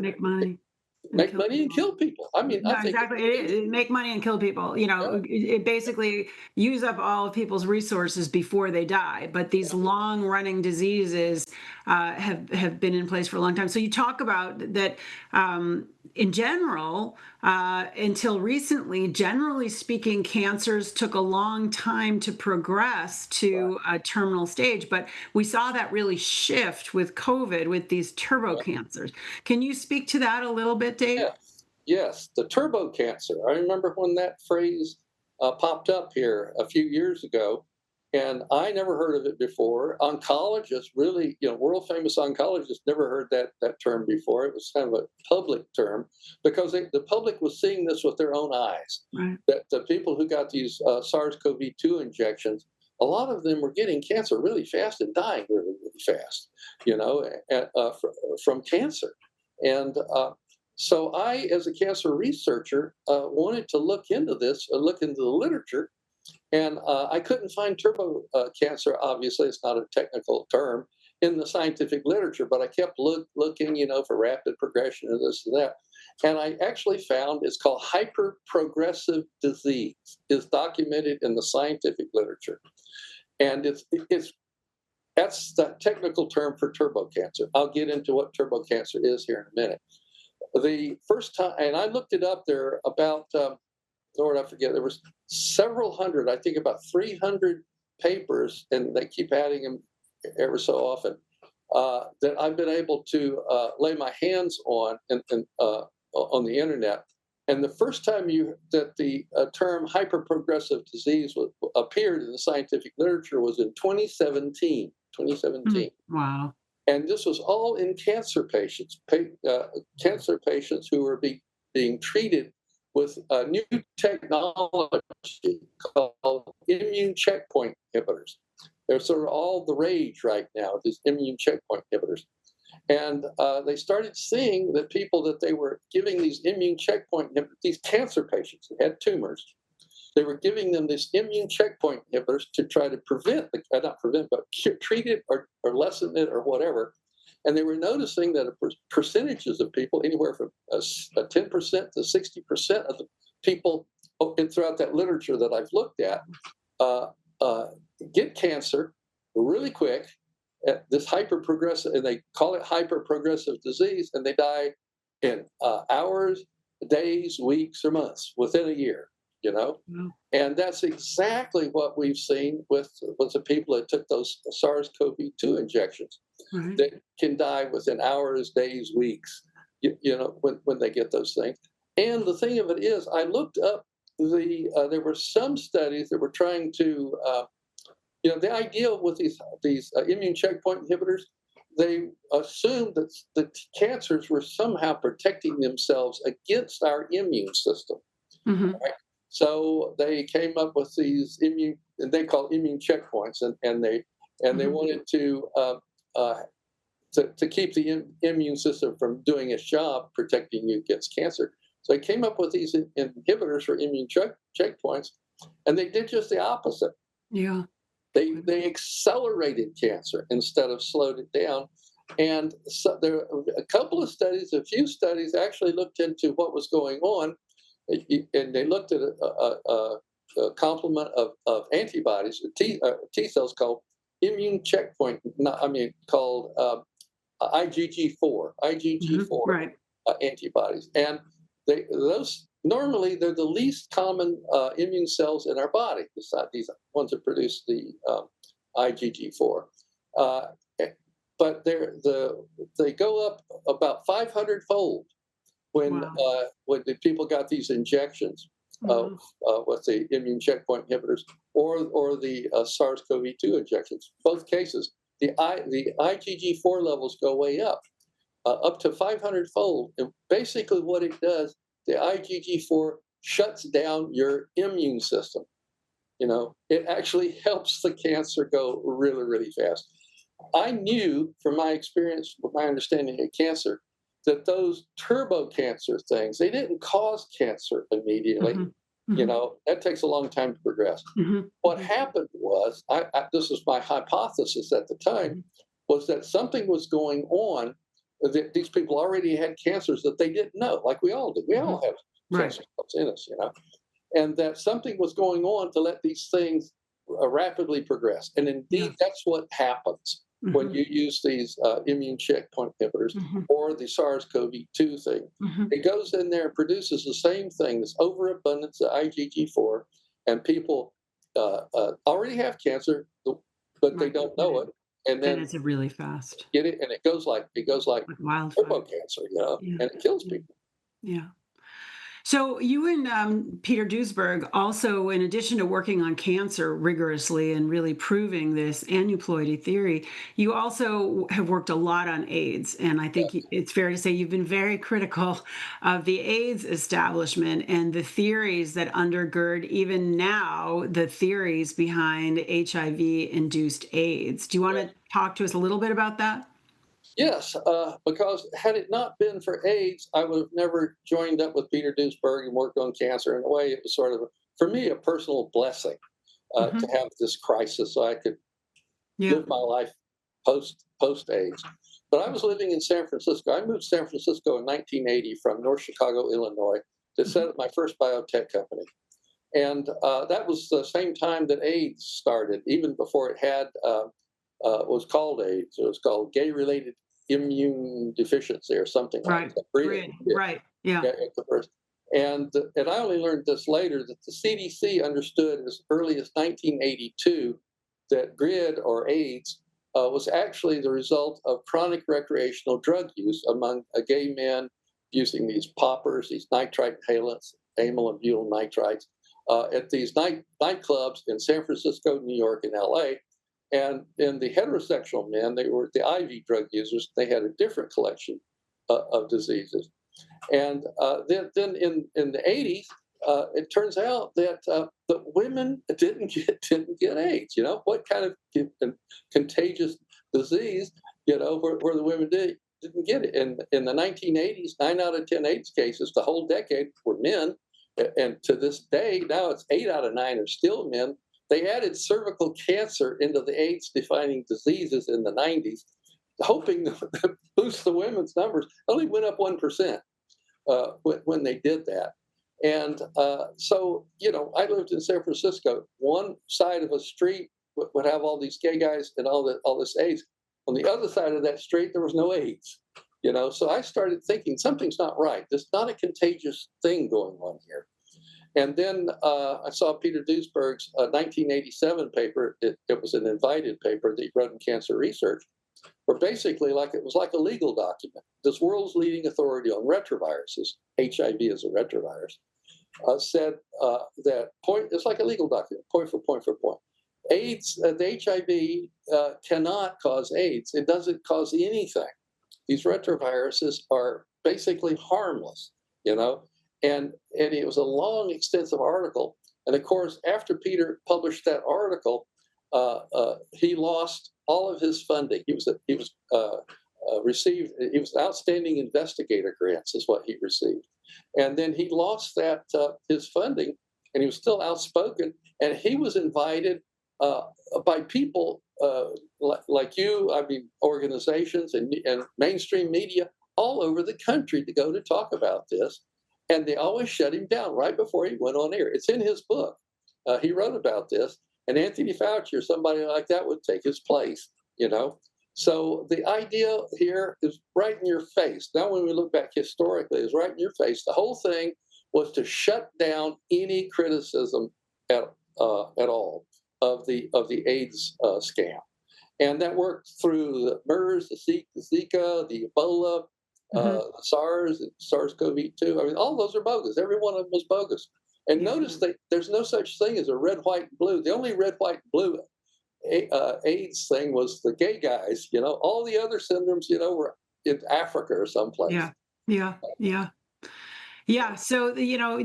make money. Make money and kill people. I mean, No, I think exactly. It make money and kill people. It basically use up all of people's resources before they die. But these long-running diseases have been in place for a long time. So you talk about that in general, until recently, generally speaking, cancers took a long time to progress to a terminal stage. But we saw that really shift with COVID, with these turbo cancers. Can you speak to that a little bit, Dave? Yes, the turbo cancer. I remember when that phrase popped up here a few years ago, and I never heard of it before. Oncologists, really, world famous oncologists, never heard that term before. It was kind of a public term because the public was seeing this with their own eyes. Right. That the people who got these SARS-CoV-2 injections, a lot of them were getting cancer really fast and dying really, really fast, from cancer. And so I, as a cancer researcher, wanted to look into this, look into the literature, and I couldn't find turbo cancer. Obviously, it's not a technical term in the scientific literature, but I kept looking, for rapid progression of this and that. And I actually found it's called hyperprogressive disease, is documented in the scientific literature. And that's the technical term for turbo cancer. I'll get into what turbo cancer is here in a minute. The first time, and I looked it up, there about, Lord, I forget, there was several hundred, I think about 300 papers, and they keep adding them ever so often, that I've been able to lay my hands on on the internet. And the first time that the term hyperprogressive disease appeared in the scientific literature was in 2017. Wow. And this was all in cancer patients, cancer patients who were being treated with a new technology called immune checkpoint inhibitors. They're sort of all the rage right now, these immune checkpoint inhibitors. And they started seeing that people that they were giving these immune checkpoint inhibitors, these cancer patients that had tumors, they were giving them this immune checkpoint inhibitors to try to treat it or lessen it or whatever. And they were noticing that percentages of people, anywhere from 10% to 60% of the people throughout that literature that I've looked at, get cancer really quick at this hyperprogressive, and they call it hyperprogressive disease, and they die in hours, days, weeks, or months within a year. And that's exactly what we've seen with the people that took those SARS-CoV-2 injections. Right. That can die within hours, days, weeks, when they get those things. And the thing of it is, I looked up there were some studies that were trying to, the idea with these immune checkpoint inhibitors, they assumed that the cancers were somehow protecting themselves against our immune system. Mm-hmm. Right? So they came up with these they call immune checkpoints, and they wanted to to keep the immune system from doing its job, protecting you against cancer. So they came up with these inhibitors for immune checkpoints, and they did just the opposite. Yeah. They accelerated cancer instead of slowed it down. And so there are a couple of studies, a few studies actually looked into what was going on, and they looked at a complement of antibodies, T cells called immune checkpoint, called IgG4 Right. Antibodies, and those normally they're the least common immune cells in our body. It's not these ones that produce the IgG4, but they go up about 500-fold when the people got these injections of with the immune checkpoint inhibitors or the SARS-CoV-2 injections. Both cases, the IgG4 levels go way up to 500-fold. And basically what it does, the IgG4 shuts down your immune system. It actually helps the cancer go really, really fast. I knew from my experience, from my understanding of cancer, that those turbo cancer things, they didn't cause cancer immediately. That takes a long time to progress. What happened was, this was my hypothesis at the time, was that something was going on, that these people already had cancers that they didn't know, like we all do. We all have cancer cells in us, and that something was going on to let these things rapidly progress. And indeed, that's what happens when you use these immune checkpoint inhibitors or the SARS-CoV-2 thing. It goes in there and produces the same thing, this overabundance of IgG4, and people already have cancer, but they don't know it. And then it's really fast. Get it, and it goes like wildfire. turbo cancer, and it kills people. Yeah. So you and Peter Duesberg also, in addition to working on cancer rigorously and really proving this aneuploidy theory, you also have worked a lot on AIDS. And I think it's fair to say you've been very critical of the AIDS establishment and the theories that undergird even now the theories behind HIV-induced AIDS. Do you want to talk to us a little bit about that? Yes, because had it not been for AIDS, I would have never joined up with Peter Duesberg and worked on cancer. In a way, it was sort of, for me, a personal blessing to have this crisis so I could live my life post-AIDS. But I was living in San Francisco. I moved to San Francisco in 1980 from North Chicago, Illinois, to set up my first biotech company. And that was the same time that AIDS started, even before it had was called AIDS. It was called gay-related immune deficiency or something like that. Right. Yeah. And I only learned this later, that the CDC understood as early as 1982 that GRID, or AIDS, was actually the result of chronic recreational drug use among gay men using these poppers, these nitrite inhalants, amyl and butyl nitrites, at these nightclubs in San Francisco, New York, and LA. And in the heterosexual men, they were the IV drug users. They had a different collection of diseases. And then in the 80s, it turns out that the women didn't get AIDS. What kind of contagious disease? Where the women didn't get it. In the 1980s, 9 out of 10 AIDS cases, the whole decade, were men. And to this day, now it's 8 out of 9 are still men. They added cervical cancer into the AIDS-defining diseases in the 90s, hoping to boost the women's numbers. It only went up 1% when they did that. And so, I lived in San Francisco. One side of a street would have all these gay guys and all this AIDS. On the other side of that street, there was no AIDS. So I started thinking something's not right. There's not a contagious thing going on here. And then I saw Peter Duesberg's 1987 paper. It was an invited paper that he wrote in Cancer Research, where basically it was like a legal document. This world's leading authority on retroviruses, HIV is a retrovirus, said that it's like a legal document, point for point for point. AIDS, the HIV cannot cause AIDS. It doesn't cause anything. These retroviruses are basically harmless, And it was a long, extensive article. And of course, after Peter published that article, he lost all of his funding. He was received. He was outstanding investigator grants, is what he received, and then he lost that his funding, and he was still outspoken, and he was invited by people like you, I mean, organizations and mainstream media all over the country to go to talk about this, and they always shut him down right before he went on air. It's in his book. He wrote about this, and Anthony Fauci or somebody like that would take his place, you know. So the idea here is right in your face. Now, when we look back historically, it's right in your face. The whole thing was to shut down any criticism at all of the AIDS scam, and that worked through the MERS, the Zika, the Ebola, SARS, SARS-CoV-2. I mean, all those are bogus. Every one of them was bogus. And notice that there's no such thing as a red, white, and blue. The only red, white, and blue AIDS thing was the gay guys. You know, all the other syndromes, you know, were in Africa or someplace. Yeah. So, you know,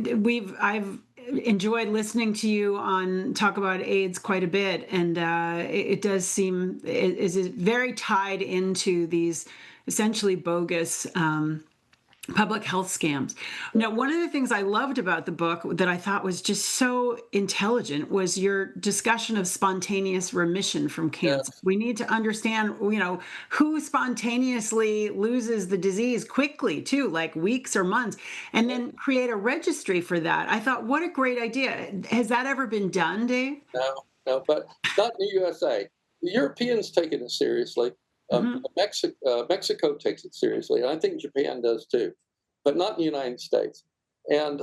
I've enjoyed listening to you on talk about AIDS quite a bit, and it does seem is very tied into these essentially bogus public health scams. Now, one of the things I loved about the book that I thought was just so intelligent was your discussion of spontaneous remission from cancer. Yeah. We need to understand, you know, who spontaneously loses the disease quickly too, like weeks or months, and then create a registry for that. I thought, what a great idea. Has that ever been done, Dave? No, but not in the USA. The Europeans take it seriously. Mexico takes it seriously, and I think Japan does too, but not in the United States. And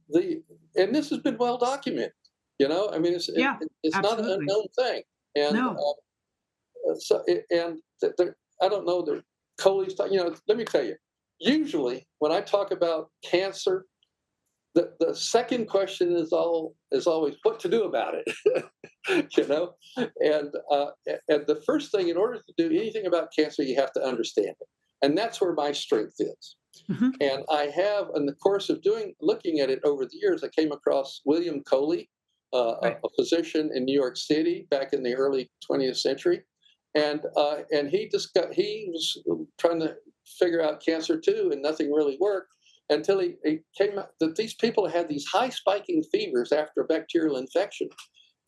this has been well documented. You know, I mean, it's not an unknown thing. And I don't know the Coley's. You know, let me tell you. Usually, when I talk about cancer, the second question is always what to do about it. You know, and the first thing, in order to do anything about cancer, you have to understand it, and that's where my strength is. And I have, in the course of looking at it over the years, I came across William Coley, a physician in New York City back in the early 20th century, and he was trying to figure out cancer too, and nothing really worked until he came out that these people had these high spiking fevers after a bacterial infection.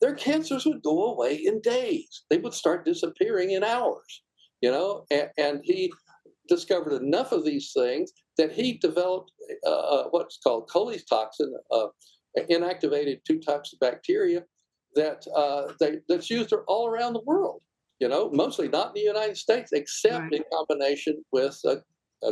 Their cancers would go away in days. They would start disappearing in hours, you know, and he discovered enough of these things that he developed what's called Coley's toxin, inactivated 2 types of bacteria that's used all around the world, you know, mostly not in the United States, except in combination with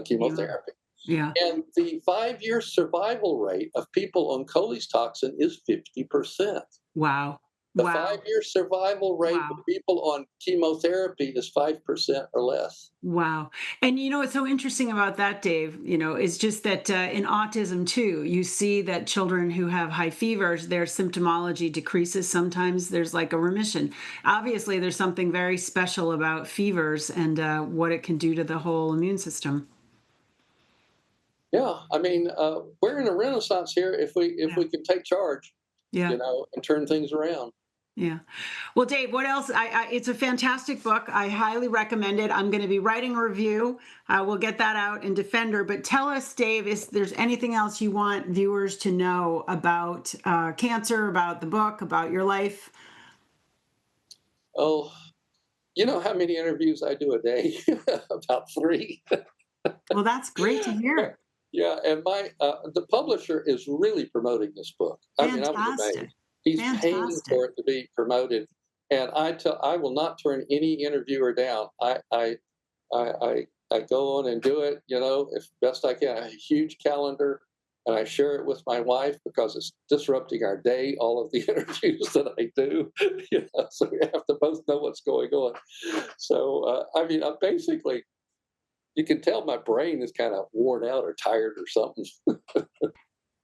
chemotherapy. Yeah. And the 5-year survival rate of people on Coley's toxin is 50%. Wow. The 5-year survival rate of people on chemotherapy is 5% or less. Wow. And you know, what's so interesting about that, Dave, you know, is just that in autism too, you see that children who have high fevers, their symptomology decreases. Sometimes there's like a remission. Obviously, there's something very special about fevers and what it can do to the whole immune system. Yeah. I mean, we're in a renaissance here if we can take charge, you know, and turn things around. Yeah. Well, Dave, what else? It's a fantastic book. I highly recommend it. I'm going to be writing a review. We'll get that out in Defender. But tell us, Dave, if there's anything else you want viewers to know about cancer, about the book, about your life. Oh, you know how many interviews I do a day? About 3. Well, that's great to hear. Yeah, and the publisher is really promoting this book. Fantastic. I mean, I was amazed. He's paying for it to be promoted, and I will not turn any interviewer down. I go on and do it, you know, if best I can. I have a huge calendar, and I share it with my wife because it's disrupting our day. All of the interviews that I do, you know, so we have to both know what's going on. So I mean, basically, you can tell my brain is kind of worn out or tired or something.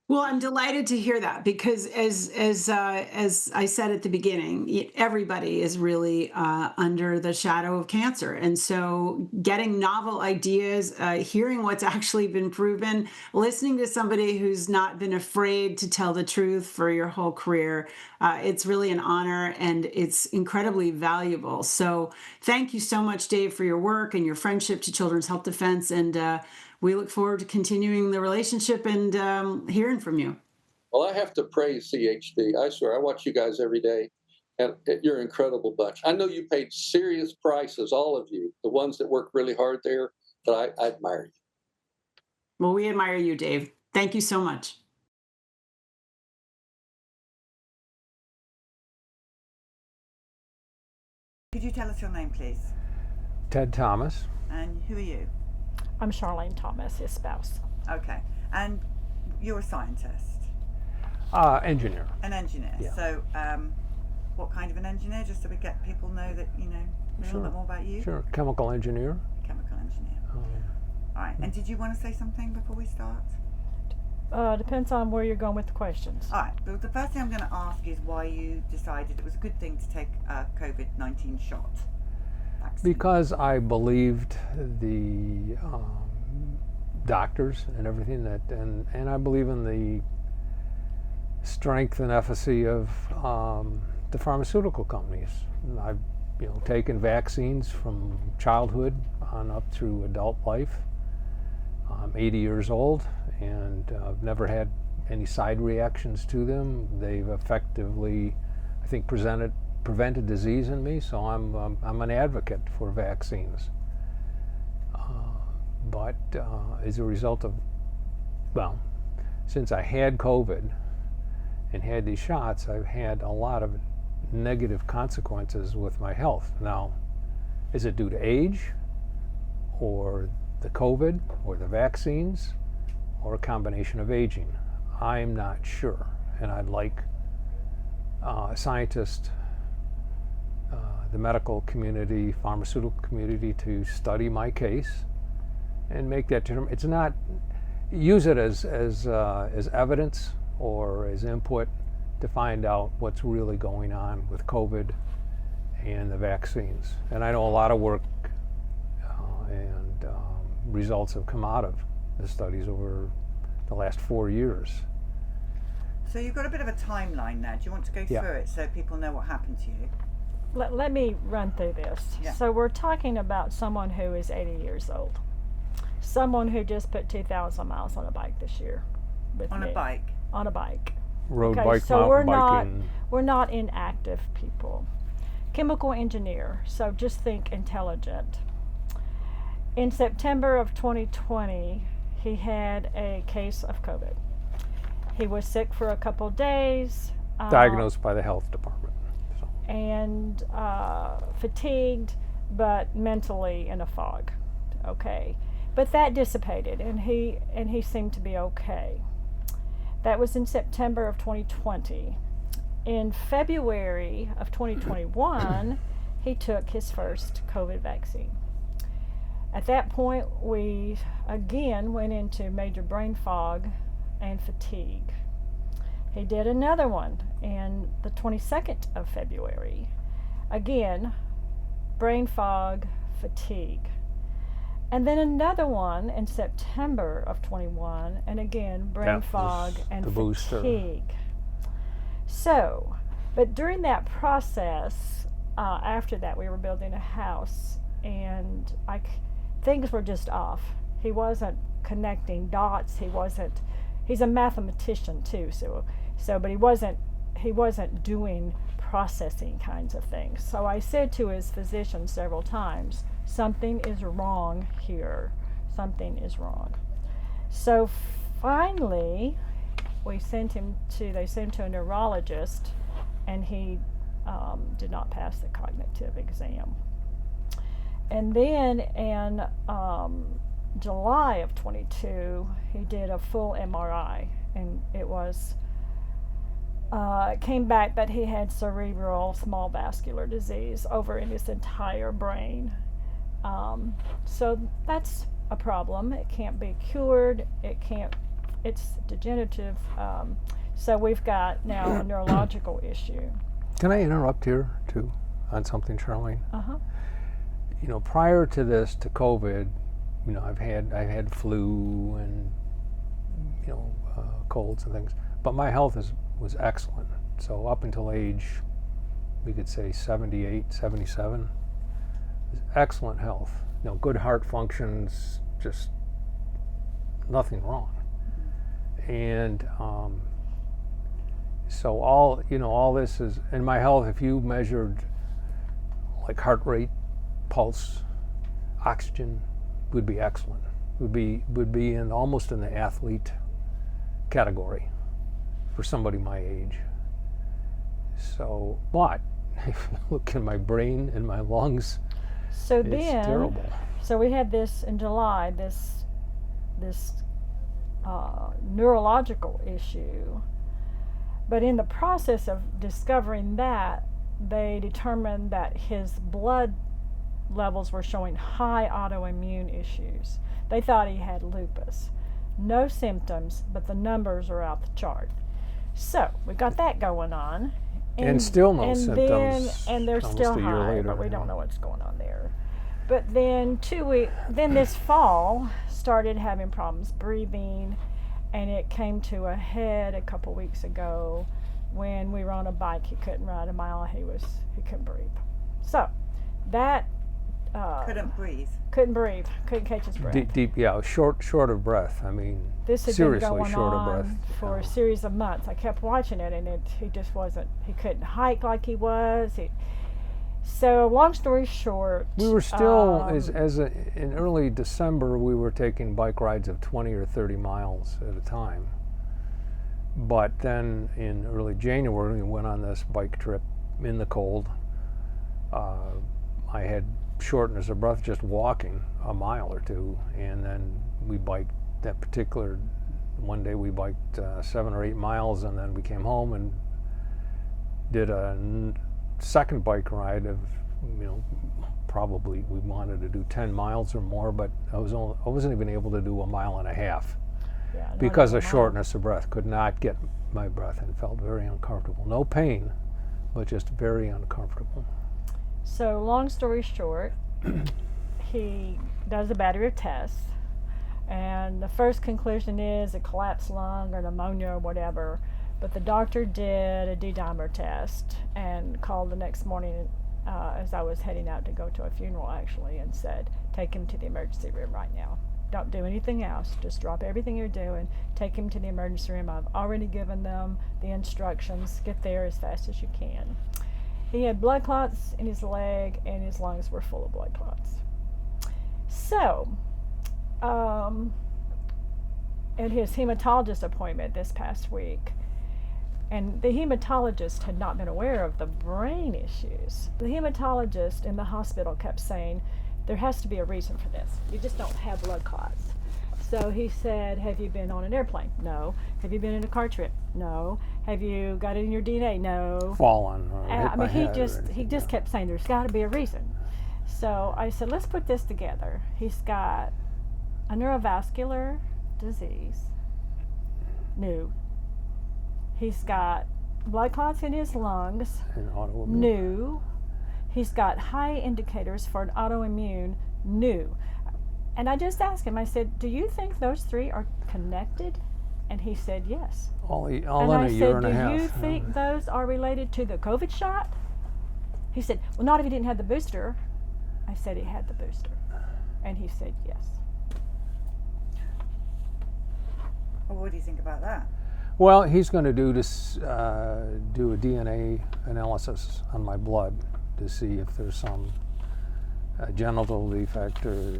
Well, I'm delighted to hear that because, as I said at the beginning, everybody is really under the shadow of cancer, and so getting novel ideas, hearing what's actually been proven, listening to somebody who's not been afraid to tell the truth for your whole career, it's really an honor and it's incredibly valuable. So, thank you so much, Dave, for your work and your friendship to Children's Health Defense, and we look forward to continuing the relationship and hearing from you. Well, I have to praise CHD. I swear, I watch you guys every day, and you're an incredible bunch. I know you paid serious prices, all of you, the ones that work really hard there, but I admire you. Well, we admire you, Dave. Thank you so much. Could you tell us your name, please? Ted Thomas. And who are you? I'm Charlene Thomas, his spouse. Okay. And you're a scientist? Engineer. An engineer. Yeah. So, what kind of an engineer? Just so we get people know that, a little bit more about you? Sure. Chemical engineer. Chemical engineer. All right. And did you want to say something before we start? Depends on where you're going with the questions. All right. Well, the first thing I'm going to ask is why you decided it was a good thing to take a COVID-19 shot. Vaccine. Because I believed the doctors and everything and I believe in the strength and efficacy of the pharmaceutical companies. I've taken vaccines from childhood on up through adult life. I'm 80 years old and I've never had any side reactions to them. They've effectively, I think, prevented disease in me, so I'm an advocate for vaccines. But as a result of, since I had COVID and had these shots, I've had a lot of negative consequences with my health. Now, is it due to age, or the COVID, or the vaccines, or a combination of aging? I'm not sure, and I'd like scientists, the medical community, pharmaceutical community, to study my case and make that determination. It's not use it as evidence or as input to find out what's really going on with COVID and the vaccines. And I know a lot of work and results have come out of the studies over the last 4 years. So you've got a bit of a timeline there. Do you want to go through it so people know what happened to you? Let me run through this. Yeah. So we're talking about someone who is 80 years old. Someone who just put 2,000 miles on a bike this year with On me. a bike? On a bike. Road Okay, bike, so mountain biking. we're not inactive people. Chemical engineer, so just think intelligent. In September of 2020, he had a case of COVID. He was sick for a couple days. Diagnosed by the health department. So. And fatigued, but mentally in a fog. Okay, but that dissipated, and he seemed to be okay. That was in September of 2020. In February of 2021, he took his first COVID vaccine. At that point, we again went into major brain fog and fatigue. He did another one in the 22nd of February. Again, brain fog, fatigue. And then another one in September of 21, and again, brain fog and the booster. fatigue. So, but during that process, after that, we were building a house, and things were just off. He wasn't connecting dots. He's a mathematician too, but he wasn't doing processing kinds of things. So I said to his physician several times, something is wrong here. Something is wrong. So finally, they sent him to a neurologist, and he did not pass the cognitive exam. And then in July of 22, he did a full MRI, and it came back that he had cerebral small vascular disease over in his entire brain. So that's a problem. It can't be cured. It can't it's degenerative. So we've got now a neurological issue. Can I interrupt here too on something, Charlene? Uh-huh. You know, prior to this, to COVID, you know, I've had flu and colds and things, but my health was excellent. So up until age, we could say 78, 77, excellent health. You know, good heart functions, just nothing wrong. And so all this is in my health. If you measured like heart rate, pulse, oxygen, would be excellent. Would be almost in the athlete category for somebody my age. So, but if you look at my brain and my lungs, So it's then, terrible. so we had this in July, this neurological issue. But in the process of discovering that, they determined that his blood levels were showing high autoimmune issues. They thought he had lupus. No symptoms, but the numbers are out the chart. So we got that going on. And still no symptoms And they're almost still a year high, later, but we yeah. don't know what's going on there. But then then this fall started having problems breathing, and it came to a head a couple weeks ago when we were on a bike. He couldn't ride a mile. He couldn't breathe. So that Couldn't breathe. couldn't breathe, couldn't catch his breath. Deep, short of breath. I mean, This had seriously been going short of on breath. for a series of months. I kept watching it, and he just wasn't. He couldn't hike like he was. So long story short, We were still, in early December, we were taking bike rides of 20 or 30 miles at a time. But then in early January, we went on this bike trip in the cold. I had shortness of breath just walking a mile or two, and then we biked one day we biked 7 or 8 miles, and then we came home and did a second bike ride of, probably we wanted to do 10 miles or more, but I wasn't even able to do a mile and a half because of shortness of breath. Could not get my breath and felt very uncomfortable. No pain, but just very uncomfortable. So long story short, he does a battery of tests, and the first conclusion is a collapsed lung or pneumonia or whatever. But the doctor did a D-dimer test and called the next morning as I was heading out to go to a funeral, actually, and said, take him to the emergency room right now. Don't do anything else. Just drop everything you're doing. Take him to the emergency room. I've already given them the instructions. Get there as fast as you can. He had blood clots in his leg, and his lungs were full of blood clots. So, at his hematologist appointment this past week, and the hematologist had not been aware of the brain issues. The hematologist in the hospital kept saying, there has to be a reason for this. You just don't have blood clots. So he said, have you been on an airplane? No. Have you been in a car trip? No. Have you got it in your DNA? No. Fallen or hit by he head or just anything, kept saying there's got to be a reason. So I said, let's put this together. He's got a neurovascular disease, new. He's got blood clots in his lungs, and autoimmune. new. He's got high indicators for an autoimmune, new. And I just asked him, I said, do you think those three are connected? And he said, yes. All And in I a said, year and a half. do you think those are related to the COVID shot? He said, well, not if he didn't have the booster. I said he had the booster. And he said, yes. Well, what do you think about that? Well, he's going to do a DNA analysis on my blood to see if there's some genital defect or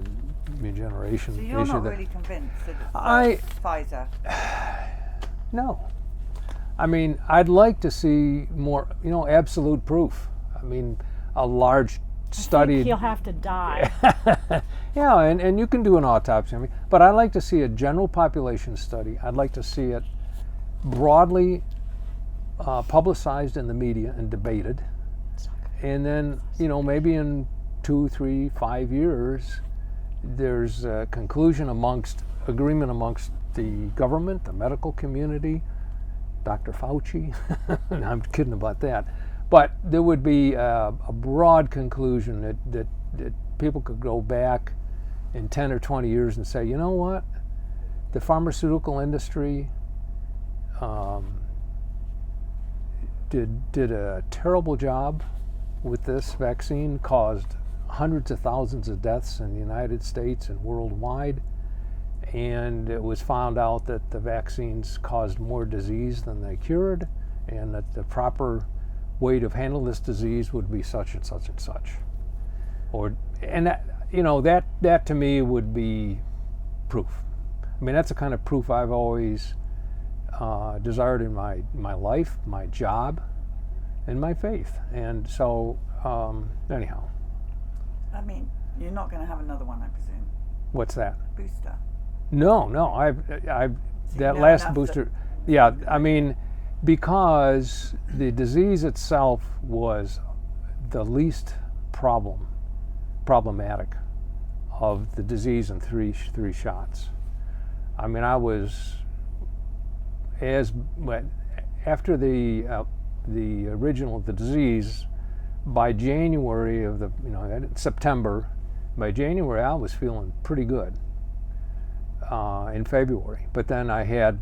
regeneration So you're issue. not really convinced that it's Pfizer? No. I mean, I'd like to see more, absolute proof. I mean, a large study. I think he'll have to die. Yeah, and you can do an autopsy on me, but I'd like to see a general population study. I'd like to see it broadly publicized in the media and debated. And then, maybe in 2, 3, 5 years, there's a conclusion agreement amongst the government, the medical community, Dr. Fauci. I'm kidding about that. But there would be a broad conclusion that people could go back in 10 or 20 years and say, you know what? The pharmaceutical industry did a terrible job with this vaccine, caused hundreds of thousands of deaths in the United States and worldwide, and it was found out that the vaccines caused more disease than they cured, and that the proper way to handle this disease would be such and such and such. And that to me would be proof. I mean, that's the kind of proof I've always desired in my life, my job, and my faith. And so, anyhow. I mean, you're not going to have another one, I presume. What's that? Booster. No, I've So that you last enough booster. Yeah, I mean, because the disease itself was the least problematic of the disease in three shots. I mean, I was after the disease, by January of September, by January I was feeling pretty good. In February, but then I had,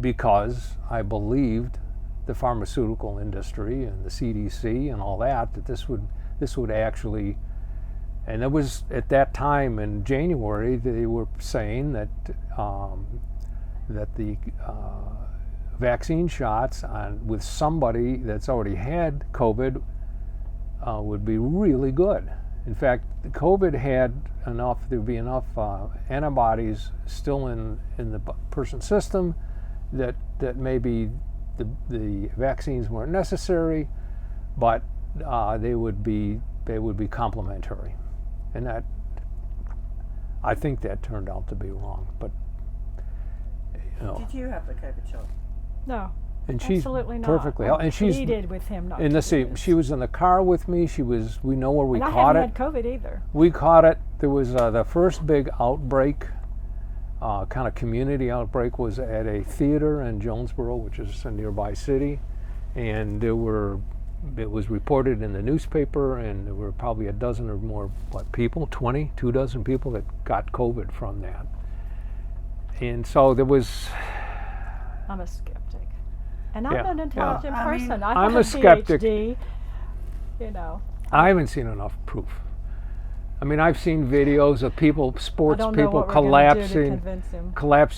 because I believed the pharmaceutical industry and the CDC and all that this would actually, and it was at that time in January they were saying that the vaccine shots with somebody that's already had COVID would be really good. In fact, COVID had there would be enough antibodies still in the person's system that maybe the vaccines weren't necessary, but they would be complementary, and that I think that turned out to be wrong. But Did you have the COVID shot? No. And she's absolutely not. perfectly healthy. And she's pleaded with him not in to the do same. this. She was in the car with me. We know where we and caught I it. haven't had COVID either. We caught it. There was the first big outbreak, kind of community outbreak, was at a theater in Jonesboro, which is a nearby city, and it was reported in the newspaper, and there were probably a dozen or more people, 2 dozen people that got COVID from that. And so there was. I'm a skeptic. And I'm Yeah, an intelligent yeah. I mean, person. I'm I have a skeptic. PhD, I haven't seen enough proof. I mean, I've seen videos of sports I don't know people what we're gonna do to collapsing convince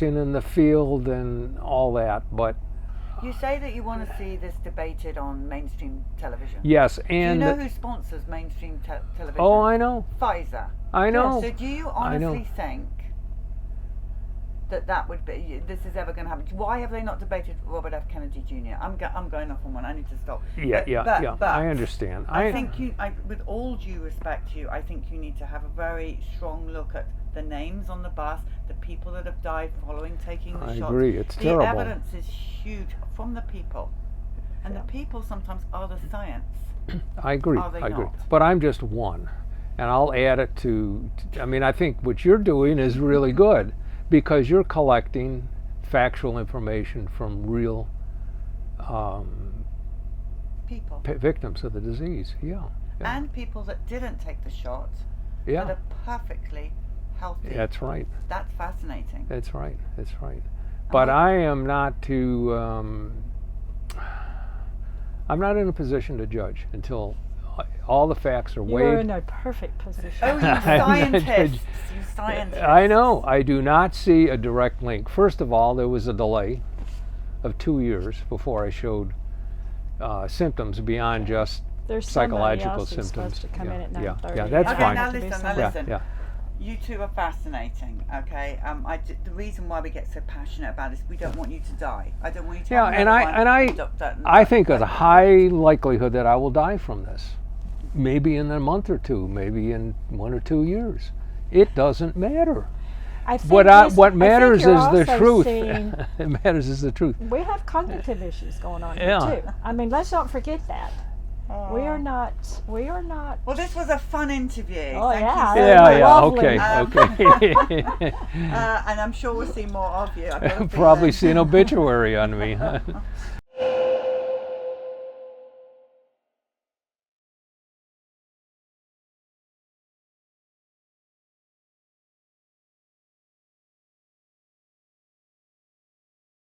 him. in the field and all that. But You say that you want to see this debated on mainstream television. yes, Do and you know who sponsors mainstream television? oh, I know, Pfizer. I know. So do you I know. honestly think that would be, this is ever going to happen? Why have they not debated Robert F. Kennedy Jr.? I'm going off on one. I need to stop. Yeah. I understand. I think with all due respect to you, I think you need to have a very strong look at the names on the bus, the people that have died following taking the I shots. agree. It's the terrible. evidence is huge from the people, and the people sometimes are the science. I agree. Are they I agree. not? But I'm just one, and I'll add it to. I mean, I think what you're doing is really good, because you're collecting factual information from real People. victims of the disease. Yeah. And people that didn't take the shot that Yeah. are perfectly healthy. That's right. That's fascinating. That's right. But I am not I'm not in a position to judge until all the facts are You weighed. are in a perfect position. Oh, you scientists. You scientists. I know. I do not see a direct link. First of all, there was a delay of 2 years before I showed symptoms beyond just There's somebody psychological else who's symptoms. supposed to come in at Yeah, 9:30. yeah, that's Okay, fine. now To be listen, somebody. now listen. Yeah. You two are fascinating, okay? The reason why we get so passionate about this, we don't want you to die. I don't want you to Yeah, have and another one. I think there's a high likelihood that I will die from this. Maybe in a month or two, maybe in 1 or 2 years. It doesn't matter. I think What matters you're is the also truth. seeing- It matters is the truth. we have cognitive issues going on Yeah. here too. I mean, let's not forget that. We are not. Well, this was a fun interview. Oh, Thank yeah. you so Yeah, much. okay. And I'm sure we'll see more of you. I've got a Probably feeling. see an obituary on me.